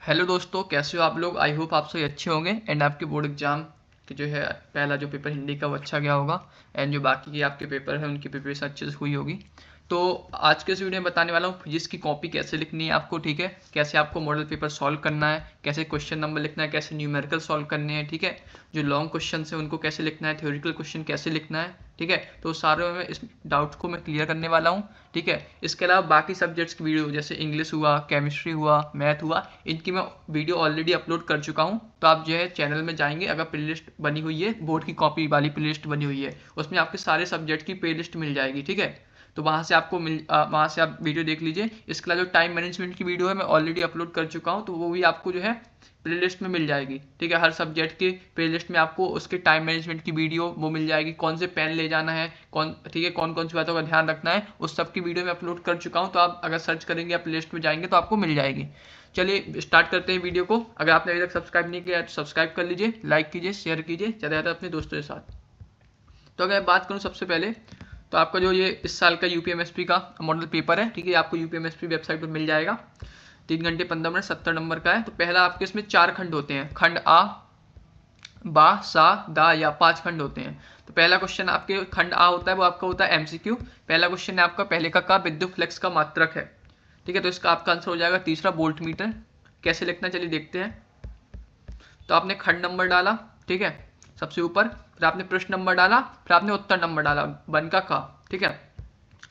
Hello दोस्तों, कैसे हो आप लोग। आई होप आप सभी अच्छे होंगे एंड आपके बोर्ड एग्जाम के जो है पहला जो पेपर हिंदी का वो अच्छा गया होगा एंड जो बाकी के आपके पेपर हैं उनकी प्रिपरेशन अच्छे से हुई होगी। तो आज के इस वीडियो में बताने वाला हूँ फिजिक्स की कॉपी कैसे लिखनी है आपको, ठीक है। कैसे आपको मॉडल पेपर सॉल्व करना है, कैसे क्वेश्चन नंबर लिखना है, कैसे न्यूमेरिकल सॉल्व करने हैं, ठीक है। जो लॉन्ग क्वेश्चन है उनको कैसे लिखना है, थ्योरेटिकल क्वेश्चन कैसे लिखना है, ठीक है। तो सारे में इस डाउट को मैं क्लियर करने वाला हूँ, ठीक है। इसके अलावा बाकी सब्जेक्ट्स की वीडियो जैसे इंग्लिश हुआ, केमिस्ट्री हुआ, मैथ हुआ, इनकी मैं वीडियो ऑलरेडी अपलोड कर चुका हूँ। तो आप जो है चैनल में जाएंगे, अगर प्लेलिस्ट बनी हुई है, बोर्ड की कॉपी वाली प्लेलिस्ट बनी हुई है, उसमें आपके सारे सब्जेक्ट की प्लेलिस्ट मिल जाएगी, ठीक है। तो वहाँ से आपको वहाँ से आप वीडियो देख लीजिए। इसके अलावा जो टाइम मैनेजमेंट की वीडियो है मैं ऑलरेडी अपलोड कर चुका हूँ, तो वो भी आपको जो है प्लेलिस्ट में मिल जाएगी, ठीक है। हर सब्जेक्ट के प्लेलिस्ट में आपको उसके टाइम मैनेजमेंट की वीडियो वो मिल जाएगी, कौन से पेन ले जाना है, कौन, ठीक है, कौन कौन सी बातों का ध्यान रखना है, उस सब की वीडियो मैं अपलोड कर चुका हूँ। तो आप अगर सर्च करेंगे या प्लेलिस्ट में जाएंगे तो आपको मिल जाएगी। चलिए स्टार्ट करते हैं वीडियो को। अगर आपने अभी तक सब्सक्राइब नहीं किया तो सब्सक्राइब कर लीजिए, लाइक कीजिए, शेयर कीजिए ज़्यादा से ज़्यादा अपने दोस्तों के साथ। तो अगर मैं बात करूँ सबसे पहले, तो आपका जो ये इस साल का यूपीएमएसपी का मॉडल पेपर है, ठीक है, आपको यूपीएमएसपी वेबसाइट पर मिल जाएगा। 3 घंटे 15 मिनट 70 नंबर का है। तो पहला आपके इसमें 4 खंड होते हैं, खंड आ, बा, सा, दा, या 5 खंड होते हैं। तो पहला क्वेश्चन आपके खंड आ होता है, वो आपका होता है एमसीक्यू। पहला क्वेश्चन है आपका पहले का विद्युत फ्लक्स का मात्रक है, ठीक है। तो इसका आपका आंसर हो जाएगा तीसरा वोल्ट मीटर। कैसे लिखना चलिए देखते हैं। तो आपने खंड नंबर डाला, ठीक है, सबसे ऊपर, फिर आपने प्रश्न नंबर डाला, फिर आपने उत्तर नंबर डाला, वन का, ठीक है।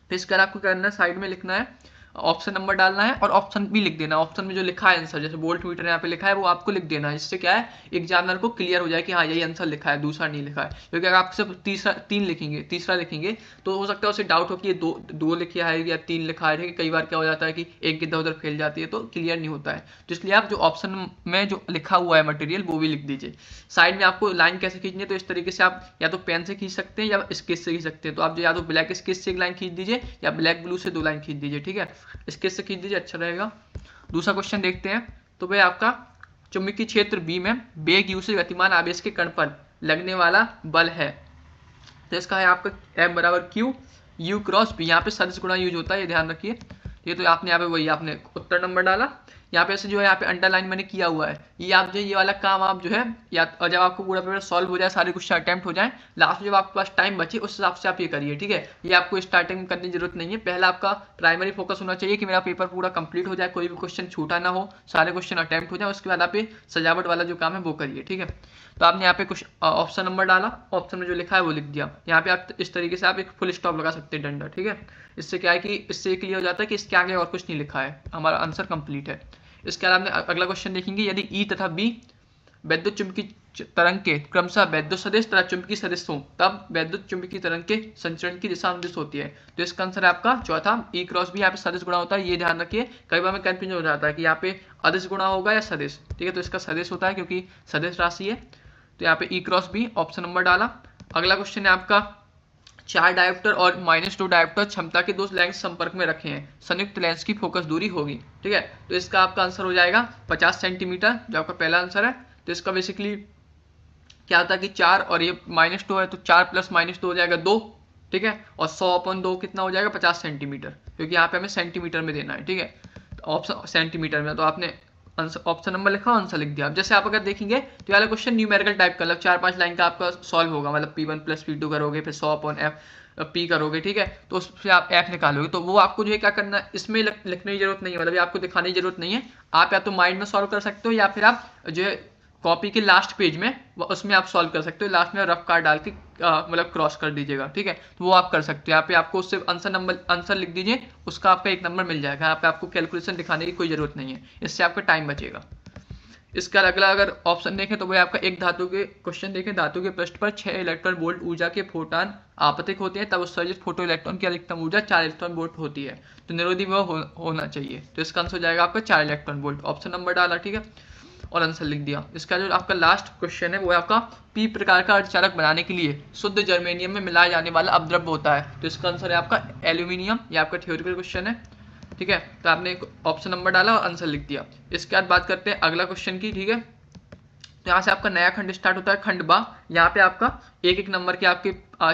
फिर इसका आपको करना है, साइड में लिखना है, ऑप्शन नंबर डालना है और ऑप्शन भी लिख देना। ऑप्शन में जो लिखा है आंसर, जैसे वोल्ट मीटर यहाँ पे लिखा है, वो आपको लिख देना है। इससे क्या है, एग्जामिनर को क्लियर हो जाए कि हाँ यही आंसर लिखा है, दूसरा नहीं लिखा है। क्योंकि अगर आप सिर्फ तीसरा लिखेंगे तो हो सकता है उसे डाउट हो कि ये दो लिखा है या 3 लिखा है। कई बार क्या हो जाता है कि एक इधर उधर फैल जाती है, तो क्लियर नहीं होता है। तो इसलिए आप जो ऑप्शन में जो लिखा हुआ है मटेरियल वो भी लिख दीजिए। साइड में आपको लाइन कैसे खींचनी है, तो इस तरीके से आप या तो पेन से खींच सकते हैं या स्केच से खींच सकते हैं। तो आप जो या तो ब्लैक स्केच से एक लाइन खींच दीजिए या ब्लैक ब्लू से 2 लाइन खींच दीजिए, ठीक है। स्केच से खींच दीजिए, अच्छा रहेगा। दूसरा क्वेश्चन देखते हैं। तो भाई आपका चुंबकीय क्षेत्र बी में वेग यू से गतिमान आवेश के कण पर लगने वाला बल है। तो इसका है आपका एफ बराबर क्यू यू क्रॉस बी। यहाँ पे सदिश गुणा यूज होता है, ये ध्यान रखिए। ये तो आपने यहाँ पे वही आपने उत्तर नंबर डाला। यहाँ पे ऐसे जो है यहाँ पे अंडरलाइन मैंने किया हुआ है, ये आप जो ये वाला काम आप जो है, या जब आपको पूरा पेपर सॉल्व हो जाए, सारे क्वेश्चन अटेम्प्ट हो जाए, लास्ट में जब आपके पास टाइम बचे उस हिसाब से आप ये करिए, ठीक है। ये आपको स्टार्टिंग में करने की जरूरत नहीं है। पहला आपका प्राइमरी फोकस होना चाहिए कि मेरा पेपर पूरा कंप्लीट हो जाए, कोई भी क्वेश्चन छूटा ना हो, सारे क्वेश्चन अटेम्प्ट हो जाए। उसके बाद आप सजावट वाला जो काम है वो करिए, ठीक है। तो आपने यहाँ पे कुछ ऑप्शन नंबर डाला, ऑप्शन में जो लिखा है वो लिख दिया। यहाँ पे आप इस तरीके से आप एक फुल स्टॉप लगा सकते हैं, डंडा, ठीक है। इससे क्या है कि इससे क्लियर हो जाता है कि इसके आगे और कुछ नहीं लिखा है, हमारा आंसर कंप्लीट है। इसके अलावा आपने अगला क्वेश्चन देखेंगे, यदि ई तथा बी वैद्युत चुंबकीय तरंग के क्रमशः वैद्युत सदिश तथा चुंबकीय सदिश हों, तब वैद्युत चुंबकीय तरंग के संचरण की दिशा अनुदिश होती है। तो इसका आंसर है आपका चौथा, ई क्रॉस बी। यहाँ पे सदिश गुणा होता है, ये ध्यान रखिए। कई बार में कंफ्यूजन हो जाता है कि यहाँ पे अदिश गुणा होगा या सदिश, ठीक है। तो इसका सदिश होता है क्योंकि सदिश राशि है। तो यहाँ पे ई क्रॉस बी ऑप्शन नंबर डाला। अगला क्वेश्चन है आपका, 4 डायोप्टर और -2 डायोप्टर क्षमता के 2 लेंस संपर्क में रखे हैं, संयुक्त लेंस की फोकस दूरी होगी, ठीक है। तो इसका आपका आंसर हो जाएगा 50 सेंटीमीटर, जो आपका पहला आंसर है। तो इसका बेसिकली क्या होता है कि 4 और ये -2 है, तो 4 + -2 हो जाएगा 2, ठीक है। और 100/2 कितना हो जाएगा, 50 सेंटीमीटर, क्योंकि यहाँ पे हमें सेंटीमीटर में देना है, ठीक है। ऑप्शन सेंटीमीटर में, तो आपने ऑप्शन नंबर लिखा, आंसर लिख दिया। अब जैसे आप अगर देखेंगे तो वाला क्वेश्चन न्यूमेरिकल टाइप का, मतलब 4-5 लाइन का आपका सॉल्व होगा, मतलब P1 + P2 करोगे, फिर 100/f P करोगे, ठीक है। तो उससे आप f निकालोगे। तो वो आपको जो है क्या करना है, इसमें लिखने की जरूरत नहीं है, मतलब आपको दिखाने की जरूरत नहीं है। आप या तो माइंड में सॉल्व कर सकते हो या फिर आप जो है कॉपी के लास्ट पेज में उसमें आप सॉल्व कर सकते हो। लास्ट में रफ कार्ड डाल के मतलब क्रॉस कर दीजिएगा, ठीक है। तो वो आप कर सकते हो। यहाँ पे आपको उससे आंसर लिख दीजिए, उसका आपका 1 नंबर मिल जाएगा। यहाँ पे आपको कैलकुलेशन दिखाने की कोई जरूरत नहीं है, इससे आपका टाइम बचेगा। इसका अगला अगर ऑप्शन देखें तो वह आपका एक धातु के क्वेश्चन देखें, धातु के पृष्ठ पर 6 इलेक्ट्रॉन वोल्ट ऊर्जा के फोटॉन आपतित होते हैं, तब उत्सर्जित फोटो इलेक्ट्रॉन की अधिकतम ऊर्जा 4 इलेक्ट्रॉन वोल्ट होती है। तो निरोधी विभव होना चाहिए। तो इसका आंसर हो जाएगा आपका 4 इलेक्ट्रॉन वोल्ट। ऑप्शन नंबर डाला, ठीक है, और आंसर लिख दिया। इसका जो आपका लास्ट क्वेश्चन है वो है आपका पी प्रकार का अर्धचालक बनाने के लिए शुद्ध जर्मेनियम में मिलाया जाने वाला अपद्रव्य होता है। तो इसका आंसर है आपका एल्यूमिनियम। ये आपका थ्योरेटिकल क्वेश्चन है, ठीक है। तो आपने ऑप्शन नंबर डाला और आंसर लिख दिया। इसके बाद बात करते हैं अगला क्वेश्चन की, ठीक है। तो यहाँ से आपका नया खंड स्टार्ट होता है, खंड बा। यहाँ पे आपका एक एक नंबर के आपके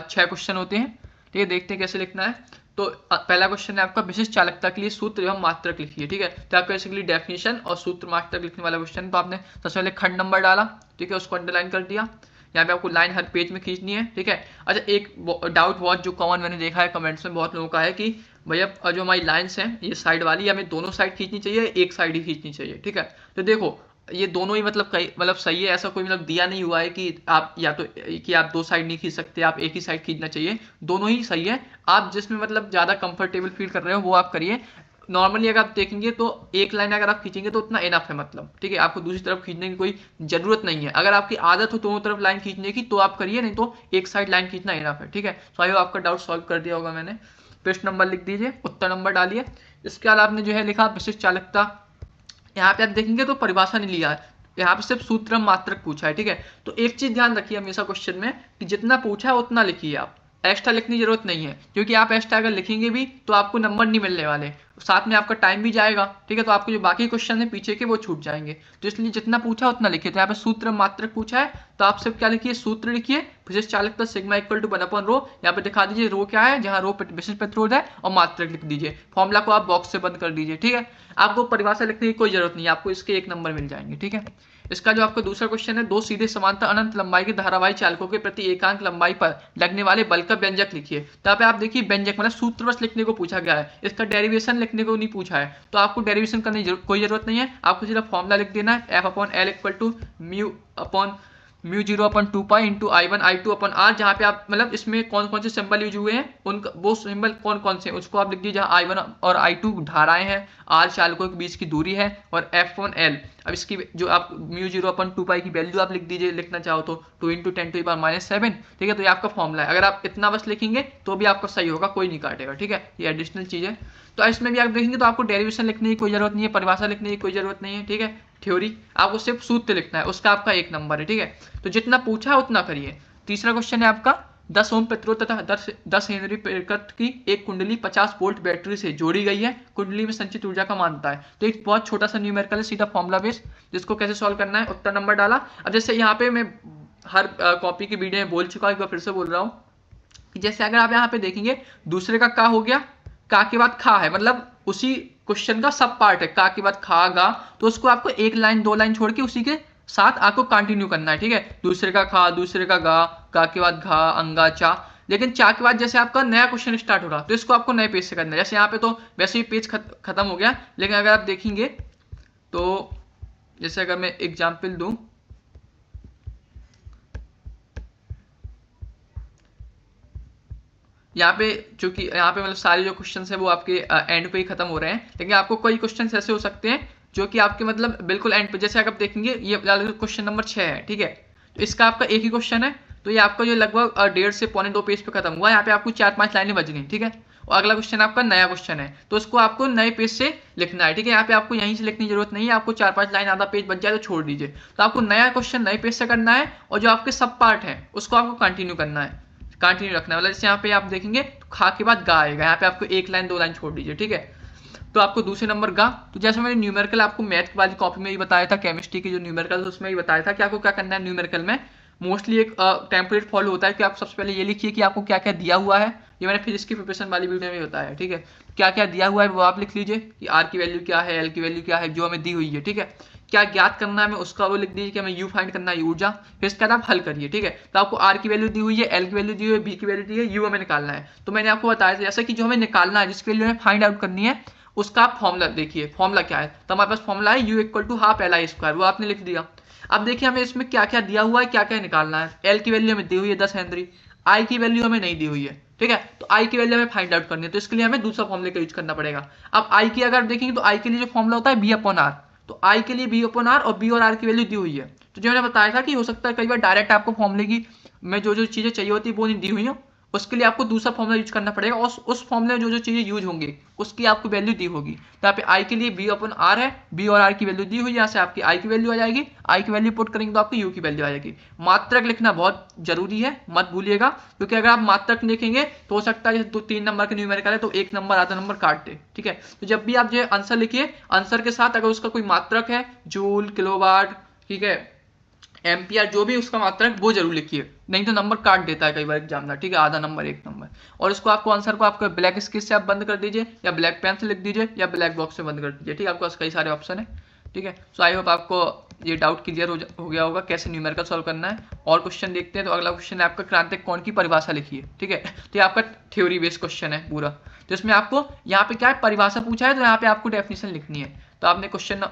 6 क्वेश्चन होते हैं, ठीक है। देखते हैं कैसे लिखना है। तो पहला क्वेश्चन है आपका विशिष्ट चालकता के लिए सूत्र एवं मात्रक लिखिए, ठीक है। तो आपका बेसिकली डेफिनेशन और सूत्र मात्रक लिखने वाला क्वेश्चन। तो आपने सबसे पहले खंड नंबर डाला, ठीक है, उसको अंडरलाइन कर दिया। यहाँ पे आपको लाइन हर पेज में खींचनी है, ठीक है। अच्छा, एक डाउट बहुत जो कॉमन मैंने देखा है कमेंट्स में बहुत लोगों का है कि भैया जो हमारी लाइन्स हैं ये साइड वाली हमें दोनों साइड खींचनी चाहिए, एक साइड ही खींचनी चाहिए, ठीक है। तो देखो ये दोनों ही मतलब सही है, ऐसा कोई मतलब दिया नहीं हुआ है कि आप या तो कि आप दो साइड नहीं खींच सकते, आप एक ही साइड खींचना चाहिए, दोनों ही सही है। आप जिसमें मतलब ज़्यादा कंफर्टेबल फील कर रहे हो वो आप करिए। नॉर्मली अगर आप देखेंगे तो एक लाइन अगर आप खींचेंगे तो उतना इनफ है, मतलब ठीक है, आपको दूसरी तरफ खींचने की कोई जरूरत नहीं है। अगर आपकी आदत हो दोनों तरफ लाइन खींचने की तो आप करिए, नहीं तो एक साइड लाइन खींचना इनफ है, ठीक है। सो आई होप आपका डाउट सॉल्व कर दिया होगा मैंने। प्रश्न नंबर लिख दीजिए, उत्तर नंबर डालिए। इसके बाद आपने जो है लिखा विशिष्ट चालकता। यहाँ पे आप देखेंगे तो परिभाषा नहीं लिया है, यहाँ पे सिर्फ सूत्र मात्रक पूछा है, ठीक है। तो एक चीज ध्यान रखिए हमेशा क्वेश्चन में कि जितना पूछा है उतना लिखिए, आप एक्स्ट्रा लिखने की जरूरत नहीं है, क्योंकि आप एक्स्ट्रा अगर लिखेंगे भी तो आपको नंबर नहीं मिलने वाले, साथ में आपका टाइम भी जाएगा, ठीक है। तो आपको जो बाकी क्वेश्चन है पीछे के वो छूट जाएंगे। तो इसलिए जितना पूछा उतना लिखिए। तो यहाँ पे सूत्र मात्रक पूछा है तो आप सिर्फ क्या लिखिए, सूत्र लिखिए, विशिष्ट चालकता सिग्मा इक्वल टू 1/रो। यहाँ पे दिखा दीजिए रो क्या है, जहाँ रो विशिष्ट प्रतिरोध है, और मात्रक लिख दीजिए। फॉर्मूला को आप बॉक्स से बंद कर दीजिए, ठीक है। आपको परिभाषा लिखने की कोई जरूरत नहीं है, आपको इसके 1 नंबर मिल जाएंगे, ठीक है। इसका जो आपका दूसरा क्वेश्चन है, दो सीधे समांतर अनंत लंबाई के धारावाही चालकों के प्रति एकांक लंबाई पर लगने वाले बल का व्यंजक लिखिए। तो यहाँ पे आप देखिए व्यंजक मतलब सूत्र बस लिखने को पूछा गया है, इसका डेरिवेशन लिखने को नहीं पूछा है। तो आपको डेरिवेशन करने की कोई जरूरत नहीं है, आपको सिर्फ फॉर्मूला लिख देना है, F/L equal to mu 0/2 pi into I1 I2 upon R। जहाँ पे आप मतलब इसमें कौन कौन से सिंबल यूज हुए हैं उनका वो सिंबल कौन कौन से हैं उसको आप लिख दीजिए। जहाँ I1 और I2 धाराएं हैं, R चालकों के बीच की दूरी है, और F1L। अब इसकी जो आप म्यू 0/2 पाई की वैल्यू आप लिख दीजिए, लिखना चाहो तो 2 × 10⁻⁷, ठीक है। तो ये आपका फॉर्मूला है, अगर आप इतना बस लिखेंगे तो भी आपका सही होगा, कोई नहीं काटेगा, ठीक है। ये एडिशनल चीज़ है। तो इसमें भी आप देखेंगे तो आपको डेरिवेशन लिखने की कोई जरूरत नहीं है, परिभाषा लिखने की कोई जरूरत नहीं है, ठीक है। थ्योरी आपको सिर्फ सूत्र लिखना है, उसका आपका 1 नंबर है, ठीक है। तो जितना पूछा उतना करिए। तीसरा क्वेश्चन है आपका 10 ओम प्रतिरोध तथा 10 हेनरी प्रेरकत्व की एक कुंडली 50 वोल्ट बैटरी से जोड़ी गई है, कुंडली में संचित ऊर्जा का मान बताएं। तो एक बहुत छोटा सा न्यूमेरिकल है, सीधा फॉर्मूला बेस, जिसको कैसे सॉल्व करना है। उत्तर नंबर डाला। अब जैसे यहाँ पे मैं हर कॉपी की वीडियो में बोल चुका हूँ, एक बार फिर से बोल रहा हूँ कि जैसे अगर आप यहाँ पे देखेंगे दूसरे का का हो गया, का के बाद खा है, मतलब उसी क्वेश्चन का सब पार्ट है, का के बाद खा गा, तो उसको आपको एक लाइन दो लाइन छोड़ के उसी के साथ आपको कंटिन्यू करना है, ठीक है। दूसरे का खा, दूसरे का गा, का के बाद घा, अंगा, चा। लेकिन चा के बाद जैसे आपका नया क्वेश्चन स्टार्ट हो रहा तो इसको आपको नए पेज से करना है। जैसे यहाँ पे तो वैसे ही पेज खत्म हो गया, लेकिन अगर आप देखेंगे तो जैसे अगर मैं एग्जाम्पल दूं, यहाँ पे चूंकि यहाँ पे मतलब सारे जो क्वेश्चन है वो आपके एंड पे ही खत्म हो रहे हैं, लेकिन आपको कोई क्वेश्चन ऐसे हो सकते हैं जो कि आपके मतलब बिल्कुल एंड पे, जैसे अगर आप देखेंगे ये क्वेश्चन नंबर 6 है, ठीक है। तो इसका आपका एक ही क्वेश्चन है, तो ये आपका जो लगभग 1.5 से 1.25 पेज पे खत्म हुआ, यहाँ पे आपको 4-5 लाइनें बच गई, ठीक है। और अगला क्वेश्चन आपका नया क्वेश्चन है, तो उसको आपको नए पेज से लिखना है, ठीक है। यहाँ पे आपको यहीं से लिखने की जरूरत नहीं है, आपको 4-5 लाइन आधा पेज बच जाए तो छोड़ दीजिए। तो आपको नया क्वेश्चन नए पेज से करना है, और जो आपके सब पार्ट है उसको आपको कंटिन्यू करना है, कंटिन्यू रखना है। मतलब जैसे यहाँ पे आप देखेंगे तो खा के बाद गा आएगा, यहाँ पे आपको एक लाइन दो लाइन छोड़ दीजिए, ठीक है। तो आपको दूसरे नंबर गा। तो जैसे मैंने न्यूमेरिकल आपको मैथ वाली कॉपी में ही बताया था, केमिस्ट्री की जो न्यूमेरिकल उसमें ही बताया था कि आपको क्या करना है। न्यूमेरिकल में मोस्टली एक टेम्पलेट फॉलो होता है कि आप सबसे पहले ये लिखिए कि आपको क्या क्या दिया हुआ है, ये मैंने फिर इसकी प्रिपरेशन वाली वीडियो में बताया है, ठीक है। क्या क्या दिया हुआ है वो आप लिख लीजिए कि आर की वैल्यू क्या है, एल की वैल्यू क्या है जो हमें दी हुई है, ठीक है। क्या ज्ञात करना है हमें उसका वो लिख दीजिए कि हमें यू फाइंड करना है ऊर्जा, फिर इसके बाद आप हल करिए, ठीक है। तो आपको आर की वैल्यू दी हुई है, एल की वैल्यू दी हुई है, बी की वैल्यू दी है, यू हमें निकालना है। तो मैंने आपको बताया था जैसे कि जो हमें निकालना है, जिसकी वैल्यू हमें फाइंड आउट करनी है, उसका आप फॉर्मूला देखिए। फॉर्मूला क्या है, तो हमारे पास फॉर्मूला है U equal to half L I square, वो आपने लिख दिया। अब देखिए हमें इसमें क्या क्या दिया हुआ है, क्या क्या निकालना है। एल की वैल्यू हमें दी हुई है 10 हेनरी, आई की वैल्यू हमें नहीं दी हुई है, ठीक है। तो आई की वैल्यू हमें फाइंड आउट करनी है, तो इसके लिए हमें दूसरा फॉर्मूले का यूज करना पड़ेगा। अब आई की अगर देखेंगे तो आई के लिए जो फॉर्मूला होता है बी/आर, तो आई के लिए बी/आर और बी और आर की वैल्यू दी हुई है। तो जो मैंने बताया था कि हो सकता है कई बार डायरेक्ट आपको फॉर्मूले की में जो जो चीजें चाहिए होती है वो नहीं दी हुई हो, उसके लिए आपको दूसरा फॉर्मूला यूज करना पड़ेगा, और उस फॉर्मूले में जो जो चीजें यूज होंगी उसकी आपको वैल्यू दी होगी। तो यहाँ पे आई के लिए बी/आर है, बी और आर की वैल्यू दी हुई है, यहाँ से आपकी आई की वैल्यू आ जाएगी, आई की वैल्यू पुट करेंगे तो आपकी यू की वैल्यू आ जाएगी। मात्रक लिखना बहुत जरूरी है, मत भूलिएगा, क्योंकि अगर आप मात्रक लिखेंगे तो हो सकता है 2-3 नंबर के न्यूमेरिकल है तो 1 नंबर आधा नंबर काट दे, ठीक है। तो जब भी आप जो आंसर लिखिए, आंसर के साथ अगर उसका कोई मात्रक है, जूल, किलोवाट, ठीक है, एम्पियर जो भी उसका मात्रक वो जरूर लिखिए, नहीं तो नंबर काट देता है कई बार एग्जामिनर, ठीक है, आधा नंबर 1 नंबर। और इसको आपको आंसर को आपको ब्लैक स्केच से आप बंद कर दीजिए, या ब्लैक पेन से लिख दीजिए, या ब्लैक बॉक्स से बंद कर दीजिए, ठीक है, आपके पास कई सारे ऑप्शन है, ठीक है। सो आई होप आपको ये डाउट क्लियर हो गया होगा कैसे न्यूमेरिकल सॉल्व करना है। और क्वेश्चन देखते हैं, तो अगला क्वेश्चन है आपका क्रांतिक कोण की परिभाषा लिखिए, ठीक है। तो ये आपका थ्योरी बेस्ड क्वेश्चन है पूरा, तो इसमें आपको यहाँ पे क्या है, परिभाषा पूछा है, तो यहाँ पे आपको डेफिनेशन लिखनी है। तो आपने क्वेश्चन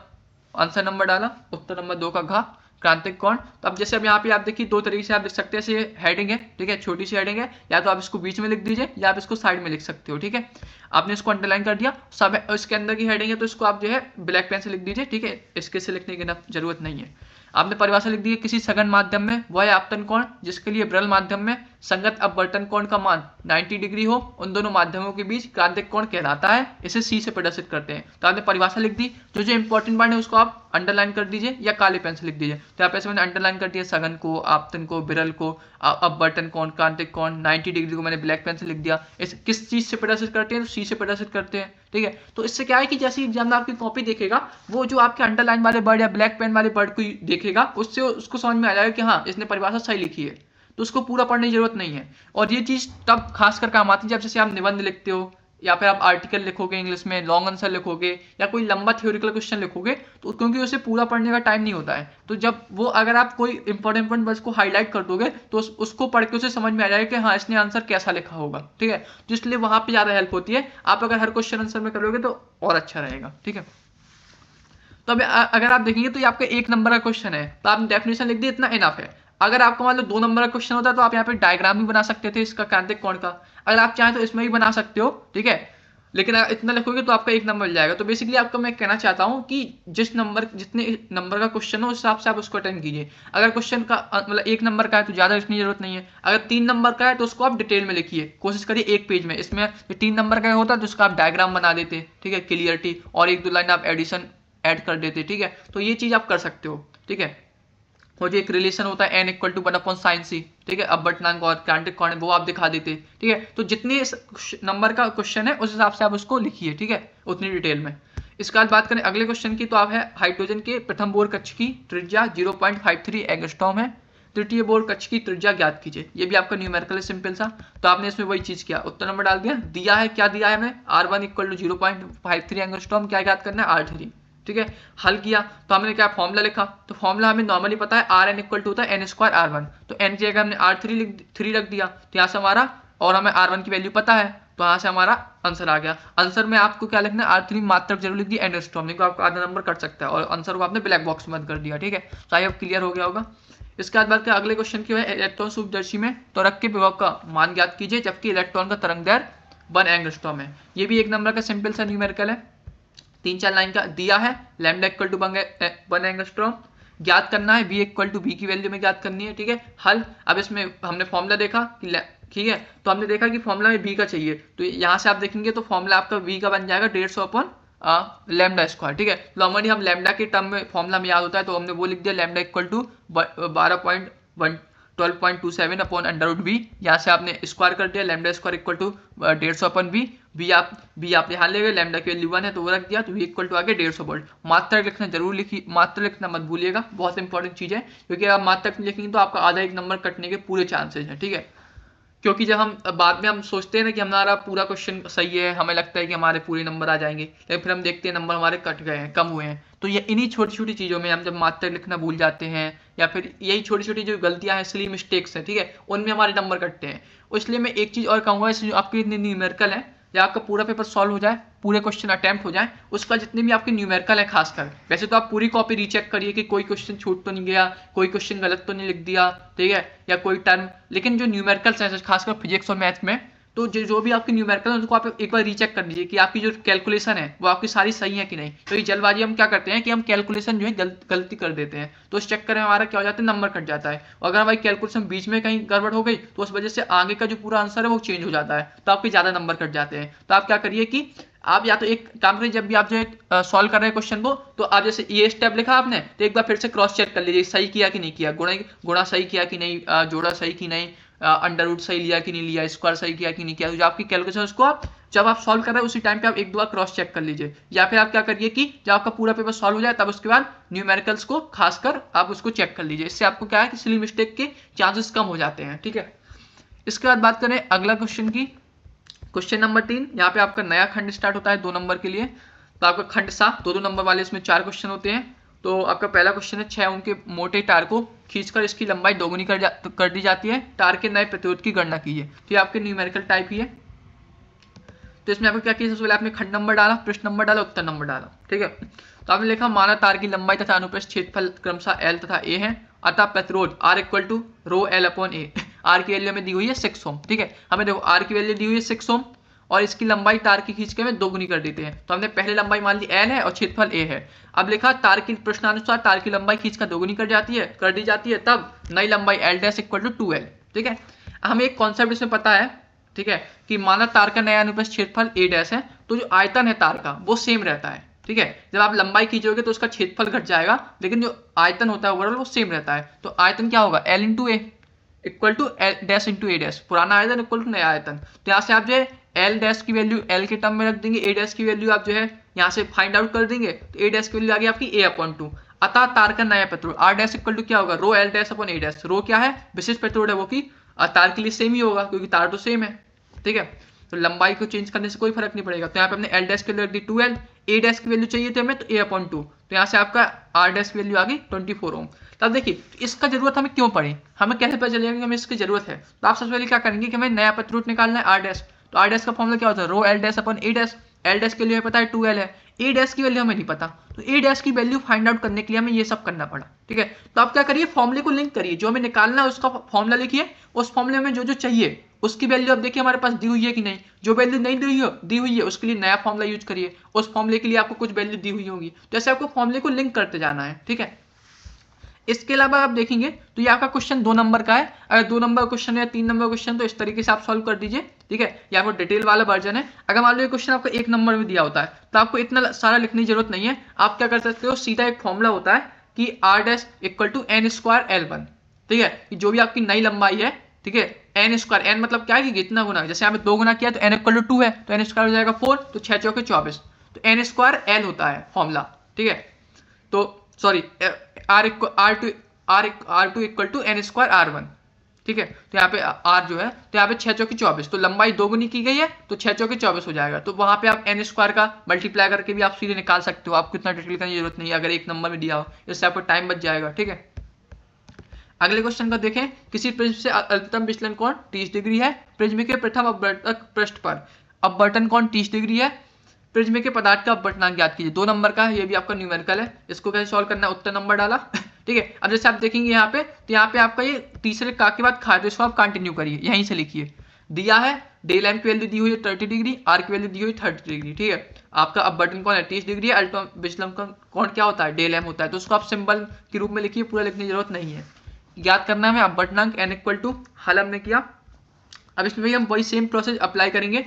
आंसर नंबर डाला, उत्तर नंबर 2 का घ क्रांतिक कोण। तो अब जैसे अब यहाँ पे आप देखिए 2 तरीके से आप लिख सकते हैं, ऐसे हेडिंग है, ठीक है, छोटी सी हेडिंग है, या तो आप इसको बीच में लिख दीजिए, या आप इसको साइड में लिख सकते हो, ठीक है। आपने इसको अंडरलाइन कर दिया, सब इसके अंदर की हेडिंग है, तो इसको आप जो है ब्लैक पेन से लिख दीजिए, ठीक है, इसके से लिखने की जरूरत नहीं है। आपने परिभाषा लिख दी है, किसी सघन माध्यम में वह आपतन कोण जिसके लिए विरल माध्यम में संगत अपवर्तन कोण का मान 90 डिग्री हो, उन दोनों माध्यमों के बीच क्रांतिक कोण कहलाता है, इसे सी से प्रदर्शित करते हैं। तो आपने परिभाषा लिख दी, जो इंपॉर्टेंट पॉइंट है उसको आप अंडरलाइन कर दीजिए या काले पेन से लिख दीजिए। तो यहाँ पे मैंने अंडरलाइन कर दिया सघन को, आपतन को, विरल को, अपवर्तन कोण, क्रांतिक कोण, 90 डिग्री को मैंने ब्लैक पेन से लिख दिया। इस किस चीज से प्रदर्शित करते हैं, तो सी से प्रदर्शित करते हैं, ठीक है। तो इससे क्या है कि जैसे एग्जाम आपकी कॉपी देखेगा, वो जो आपके अंडरलाइन वाले वर्ड या ब्लैक पेन वाले वर्ड को देखेगा, उससे उसको समझ में आ जाएगा कि हाँ इसने परिभाषा सही लिखी है, तो उसको पूरा पढ़ने की जरूरत नहीं है। और ये चीज तब खासकर काम आती है जब जैसे आप निबंध लिखते हो, या फिर आप आर्टिकल लिखोगे इंग्लिश में, लॉन्ग आंसर लिखोगे, या कोई लंबा थ्योरिकल क्वेश्चन लिखोगे, तो क्योंकि उसे पूरा पढ़ने का टाइम नहीं होता है, तो जब वो अगर आप कोई इंपॉर्टेंट पॉइंट बस को हाईलाइट कर दोगे, तो उसको पढ़ के उसे समझ में आ जाएगा कि हाँ इसने आंसर कैसा लिखा होगा, ठीक है। तो इसलिए वहां पर ज्यादा हेल्प होती है। आप अगर हर क्वेश्चन आंसर में करोगे तो और अच्छा रहेगा, ठीक है। तो अब अगर आप देखेंगे तो ये आपका 1 नंबर का क्वेश्चन है, तो आपने डेफिनेशन लिख दी, इतना इनफ है। अगर आपको मान लो 2 नंबर का क्वेश्चन होता है, तो आप यहाँ पे डायग्राम भी बना सकते थे इसका क्रांतिक कोण का, अगर आप चाहें तो इसमें भी बना सकते हो, ठीक है। लेकिन अगर इतना लिखोगे तो आपका 1 नंबर मिल जाएगा। तो बेसिकली आपको मैं कहना चाहता हूँ कि जितने नंबर का क्वेश्चन हो उस हिसाब से आप उसको अटेंड कीजिए। अगर क्वेश्चन का मतलब 1 नंबर का है तो ज्यादा लिखने की जरूरत नहीं है, अगर 3 नंबर का है तो उसको आप डिटेल में लिखिए, कोशिश करिए 1 पेज में। इसमें 3 नंबर का होता है तो उसका आप डायग्राम बना देते, ठीक है, क्लियरिटी, और 1-2 लाइन आप एडिशन ऐड कर देते, ठीक है। तो ये चीज आप कर सकते हो, ठीक है। और जो एक रिलेशन होता है n = 1/sin c, ठीक है, अपवर्तनांक और क्रांतिक कोण वो आप दिखा देते, ठीक है। तो जितने नंबर का क्वेश्चन है उस हिसाब से आप उसको लिखिए, ठीक है, उतनी डिटेल में। इसके बाद बात करें अगले क्वेश्चन की, तो आप है हाइड्रोजन के प्रथम बोर कक्ष की त्रिज्या 0.53 एंगस्ट्रॉम है, तृतीय बोर कक्ष की त्रिज्या ज्ञात कीजिए। ये भी आपका न्यूमेरिकल है, सिंपल सा। तो आपने इसमें वही चीज किया, उत्तर नंबर डाल दिया है, क्या दिया है हमें, r1 = 0.53 एंगस्ट्रॉम, क्या ज्ञात करना है, r3, ठीक है। हल किया तो हमने क्या फॉर्मूला लिखा, तो फॉर्मूला हमें नॉर्मली पता है Rn = होता है n² r1, तो n की जगह हमने r3 रख दिया, तो यहाँ से हमारा, और हमें r1 की वैल्यू पता है, तो यहाँ से हमारा आंसर आ गया। आंसर में आपको क्या लिखना है, r3 मात्रक जरूर लिख दी, एंगस्ट्रॉम, नहीं तो आपको आधा नंबर कट सकता है, और आंसर को आपने ब्लैक बॉक्स में बंद कर दिया, ठीक है। तो आई होप क्लियर हो गया होगा। इसके बाद बात करें अगले क्वेश्चन की, है इलेक्ट्रॉन सूक्ष्मदर्शी में त्वरक के विभव का मान ज्ञात कीजिए जबकि इलेक्ट्रॉन का तरंग दैर्ध्य 1 एंगस्ट्रॉम है। ये भी 1 नंबर का सिंपल सा न्यूमेरिकल है, 3-4 लाइन का दिया है, लैम्डा = 1 एंगस्ट्रॉम, ज्ञात करना है, v = v की वैल्यू में ज्ञात करनी है, ठीक है। हल, अब इसमें हमने फॉर्मूला देखा कि ठीक है, तो हमने देखा कि फॉर्मूला में v का चाहिए, तो यहाँ से आप देखेंगे तो फॉर्मूला आपका v का बन जाएगा 150/λ², ठीक है। नॉर्मली हम लैम्डा के टर्म में फॉर्मूला में याद होता है, तो हमने वो लिख दिया, लैम्डा = 12.27/√v, यहाँ से आपने स्क्वायर कर दिया, लैम्डा स्क्वायर = 150/v, v आप यहाँ ले गए, लैम्डा की वैल्यू 1 है तो वो रख दिया, तो v = आगे 150 वोल्ट। मात्रक लिखना जरूर लिखिए, मात्रक लिखना मत भूलिएगा, बहुत इंपॉर्टेंट चीज है, क्योंकि आप मात्रक लिखेंगे तो आपका आधा 1 नंबर कटने के पूरे चांसेस हैं, ठीक है। क्योंकि जब हम बाद में हम सोचते हैं ना कि हमारा पूरा क्वेश्चन सही है, हमें लगता है कि हमारे पूरे नंबर आ जाएंगे, लेकिन फिर हम देखते हैं नंबर हमारे कट गए हैं, कम हुए हैं। तो ये इन्हीं छोटी छोटी चीज़ों में हम जब मात्रक लिखना भूल जाते हैं, या फिर यही छोटी छोटी जो गलतियां हैं, इसलिए मिस्टेक्स हैं, ठीक है, उनमें हमारे नंबर कटते हैं। इसलिए मैं एक चीज़ और कहूँगा, इसलिए आपके इतने न्यूमेरिकल हैं, जब आपका पूरा पेपर सॉल्व हो जाए, पूरे क्वेश्चन अटेम्प्ट हो जाए, उसका जितने भी आपके न्यूमेरिकल है खासकर, वैसे तो आप पूरी कॉपी रीचेक करिए कि कोई क्वेश्चन छूट तो नहीं गया, कोई क्वेश्चन गलत तो नहीं लिख दिया, ठीक है, या कोई टर्म, लेकिन जो न्यूमेरिकल्स हैं खासकर फिजिक्स और मैथ में, तो जो भी आपकी न्यूमेरिकल है उनको आप एक बार रीचेक कर लीजिए कि आपकी जो कैलकुलेशन है वो आपकी सारी सही है कि नहीं। तो ये जल्दबाजी हम क्या करते हैं कि हम कैलकुलेशन जो है गलती कर देते हैं, तो इस चक्कर में हमारा क्या हो जाता है, नंबर कट जाता है। और अगर हमारी कैलकुलेशन बीच में कहीं गड़बड़ हो गई तो उस वजह से आगे का जो पूरा आंसर है वो चेंज हो जाता है, तो आपके ज्यादा नंबर कट जाते हैं। तो आप क्या करिए कि आप या तो एक काम करिए, जब भी आप जो है सॉल्व कर रहे हैं क्वेश्चन को, तो आप जैसे ये स्टेप लिखा आपने, तो एक बार फिर से क्रॉस चेक कर लीजिए सही किया कि नहीं किया, गुणा सही किया कि नहीं, जोड़ा सही कि नहीं, अंडर रूट सही लिया कि नहीं लिया, स्क्वायर सही किया कि नहीं किया। तो जो आपकी कैलकुलेशन उसको आप जब आप सॉल्व कर रहे हैं उसी टाइम पे आप एक दो बार क्रॉस चेक कर लीजिए, या फिर आप क्या करिए कि जब आपका पूरा पेपर सॉल्व हो जाए तब उसके बाद न्यूमेरिकल्स को खासकर आप उसको चेक कर लीजिए। इससे आपको क्या है कि सिली मिस्टेक के चांसेस कम हो जाते हैं, ठीक है। इसके बाद बात करें अगला क्वेश्चन की, क्वेश्चन नंबर 3। यहाँ पे आपका नया खंड स्टार्ट होता है 2 नंबर के लिए। तो आपका खंड 7 2-2 नंबर वाले, इसमें 4 क्वेश्चन होते हैं। तो आपका पहला क्वेश्चन है 6 ओम के मोटे तार को खींचकर इसकी लंबाई दोगुनी कर दी जाती है, तार के नए प्रतिरोध की गणना कीजिए। तो ये आपके न्यूमेरिकल टाइप ही है। तो इसमें आपको क्या किया, सबसे पहले आपने खंड नंबर डाला, पृष्ठ नंबर डाला, उत्तर नंबर डाला, ठीक है। तो आपने लिखा माना तार की लंबाई तथा अनुप्रस्थ क्षेत्रफल क्रमशः L तथा A है, अतः प्रतिरोध R equal to rho L upon A। R की वैल्यू हमें दी हुई है 6 ओम, ठीक है। हमें देखो R की वैल्यू दी हुई है 6 ओम और इसकी लंबाई तार की खींच के हमें दोगुनी कर देते हैं। तो हमने पहले लंबाई मान ली L है और क्षेत्रफल A है। अब लिखा तार की प्रश्नानुसार तार की लंबाई खींचकर दोगुनी कर दी जाती है, तब नई लंबाई L dash equal to 2L, ठीक है। हमें एक कॉन्सेप्ट इसमें पता है, ठीक है, कि माना तार का नया अनुप्रस्थ क्षेत्रफल A डैश है, तो जो आयतन है तार का वो सेम रहता है, ठीक है। जब आप लंबाई खींचोगे तो उसका क्षेत्रफल घट जाएगा, लेकिन जो आयतन होता है ओवरऑल वो सेम रहता है। तो आयतन क्या होगा, L into A equal to L dash into A dash, पुराना आयतन इक्वल टू नया आयतन। तो यहाँ से आप जो है L डैश की वैल्यू L के टर्म में रख देंगे, A डैश की वैल्यू आप जो है यहाँ से फाइंड आउट कर देंगे। तो A डैश की वैल्यू आ गई आपकी A अपॉन 2। अतः तार का नया प्रतिरोध R डैश इक्वल टू क्या होगा, rho L dash upon A dash. Rho क्या है, विशिष्ट प्रतिरोध है, वो कि तार के लिए सेम ही होगा क्योंकि तार तो सेम है, ठीक है। तो लंबाई को चेंज करने से कोई फर्क नहीं पड़ेगा। तो यहाँ पे हमने L डैश की वैल्यू रख दी 2L, A डैश की वैल्यू चाहिए थी हमें, तो A अपॉन 2। तो यहाँ से आपका R डैश की वैल्यू आ गई 24 ओम। तब देखिए इसका जरूरत हमें क्यों पड़ी, हमें कैसे पता चलेगा कि हमें इसकी जरूरत है। तो आप सबसे पहले क्या करेंगे कि हमें नया प्रतिरोध निकालना है R डैश। तो R डैश का फॉर्मूला क्या होता है, रो L dash upon A dash. L dash के लिए पता है 2L है, A डैश की वैल्यू हमें नहीं पता, तो A डैश की वैल्यू फाइंड आउट करने के लिए हमें ये सब करना पड़ा, ठीक है। तो आप क्या करिए, फॉर्मूले को लिंक करिए, जो हमें निकालना है उसका फॉर्मूला लिखिए, उस फॉर्मूले में जो जो चाहिए उसकी वैल्यू अब देखिए हमारे पास दी हुई है कि नहीं। जो वैल्यू नहीं दी हुई है उसके लिए नया फॉर्मूला यूज करिए, उस फॉर्मूले के लिए आपको कुछ वैल्यू दी हुई होगी, तो ऐसे आपको फॉर्मूले को लिंक करते जाना है, ठीक है। इसके अलावा आप देखेंगे तो ये आपका क्वेश्चन 2 नंबर का है। अगर 2 नंबर क्वेश्चन या 3 नंबर क्वेश्चन तो इस तरीके से आप सॉल्व कर दीजिए, ठीक है। ये आपको डिटेल वाला वर्जन है। अगर मान लो ये क्वेश्चन आपको 1 नंबर में दिया होता है तो आपको इतना सारा लिखने की जरूरत नहीं है। आप क्या कर सकते हो, सीधा एक फॉर्मूला होता है कि R dash equal to N square L1, ठीक है। जो भी आपकी नई लंबाई है, ठीक है, N स्क्वायर, N मतलब क्या है कि कितना गुना, जैसे यहाँ पे 2 गुना किया तो N इक्वल टू 2 है, तो N स्क्वायर हो जाएगा 4, तो 6 चौके 24, तो N स्क्वायर L होता है फॉर्मूला, ठीक है। तो sorry R2 equal to N square R1, ठीक है। तो यहाँ पे R जो है, तो यहाँ पे 6 चौके 24, तो लंबाई दोगुनी की गई है तो 6 चौके 24 हो जाएगा। तो वहां पे आप N स्क्वायर का मल्टीप्लाई करके भी आप सीधे निकाल सकते हो, आपको इतना डिटेल करने की जरूरत नहीं है अगर 1 नंबर में दिया हो, इससे आपको टाइम बच जाएगा, ठीक है। अगले क्वेश्चन का देखें, किसी प्रिज्म से अधिकतम विचलन कोण 30 डिग्री है, प्रिज्म के प्रथम अपवर्तक पृष्ठ पर अपवर्तन कोण 30 डिग्री है, प्रिज्म के पदार्थ का अपवर्तनांक ज्ञात कीजिए। 2 नंबर का है, ये भी आपका न्यूमेरिकल है। इसको कैसे सॉल्व करना है, उत्तर नंबर डाला, ठीक है। अब जैसे आप देखेंगे यहाँ पे, तो यहाँ पे आपका ये तीसरे का के बाद खाते, इसको आप कंटिन्यू करिए, यहीं से लिखिए। दिया है डेल एम की वैल्यू दी हुई है 30 डिग्री, आर की वैल्यू दी हुई 30 डिग्री, ठीक है। आपका अपवर्तन कोण है 30 डिग्री है, अल्टीमेट विचलन कोण क्या होता है, डेल एम होता है। तो उसको आप सिंबल के रूप में लिखिए, पूरा लिखने की जरूरत नहीं है। याद करना है अपवर्तनांक n इक्वल टू, हल हमने किया। अब इसमें भी हम वही सेम प्रोसेस अप्लाई करेंगे।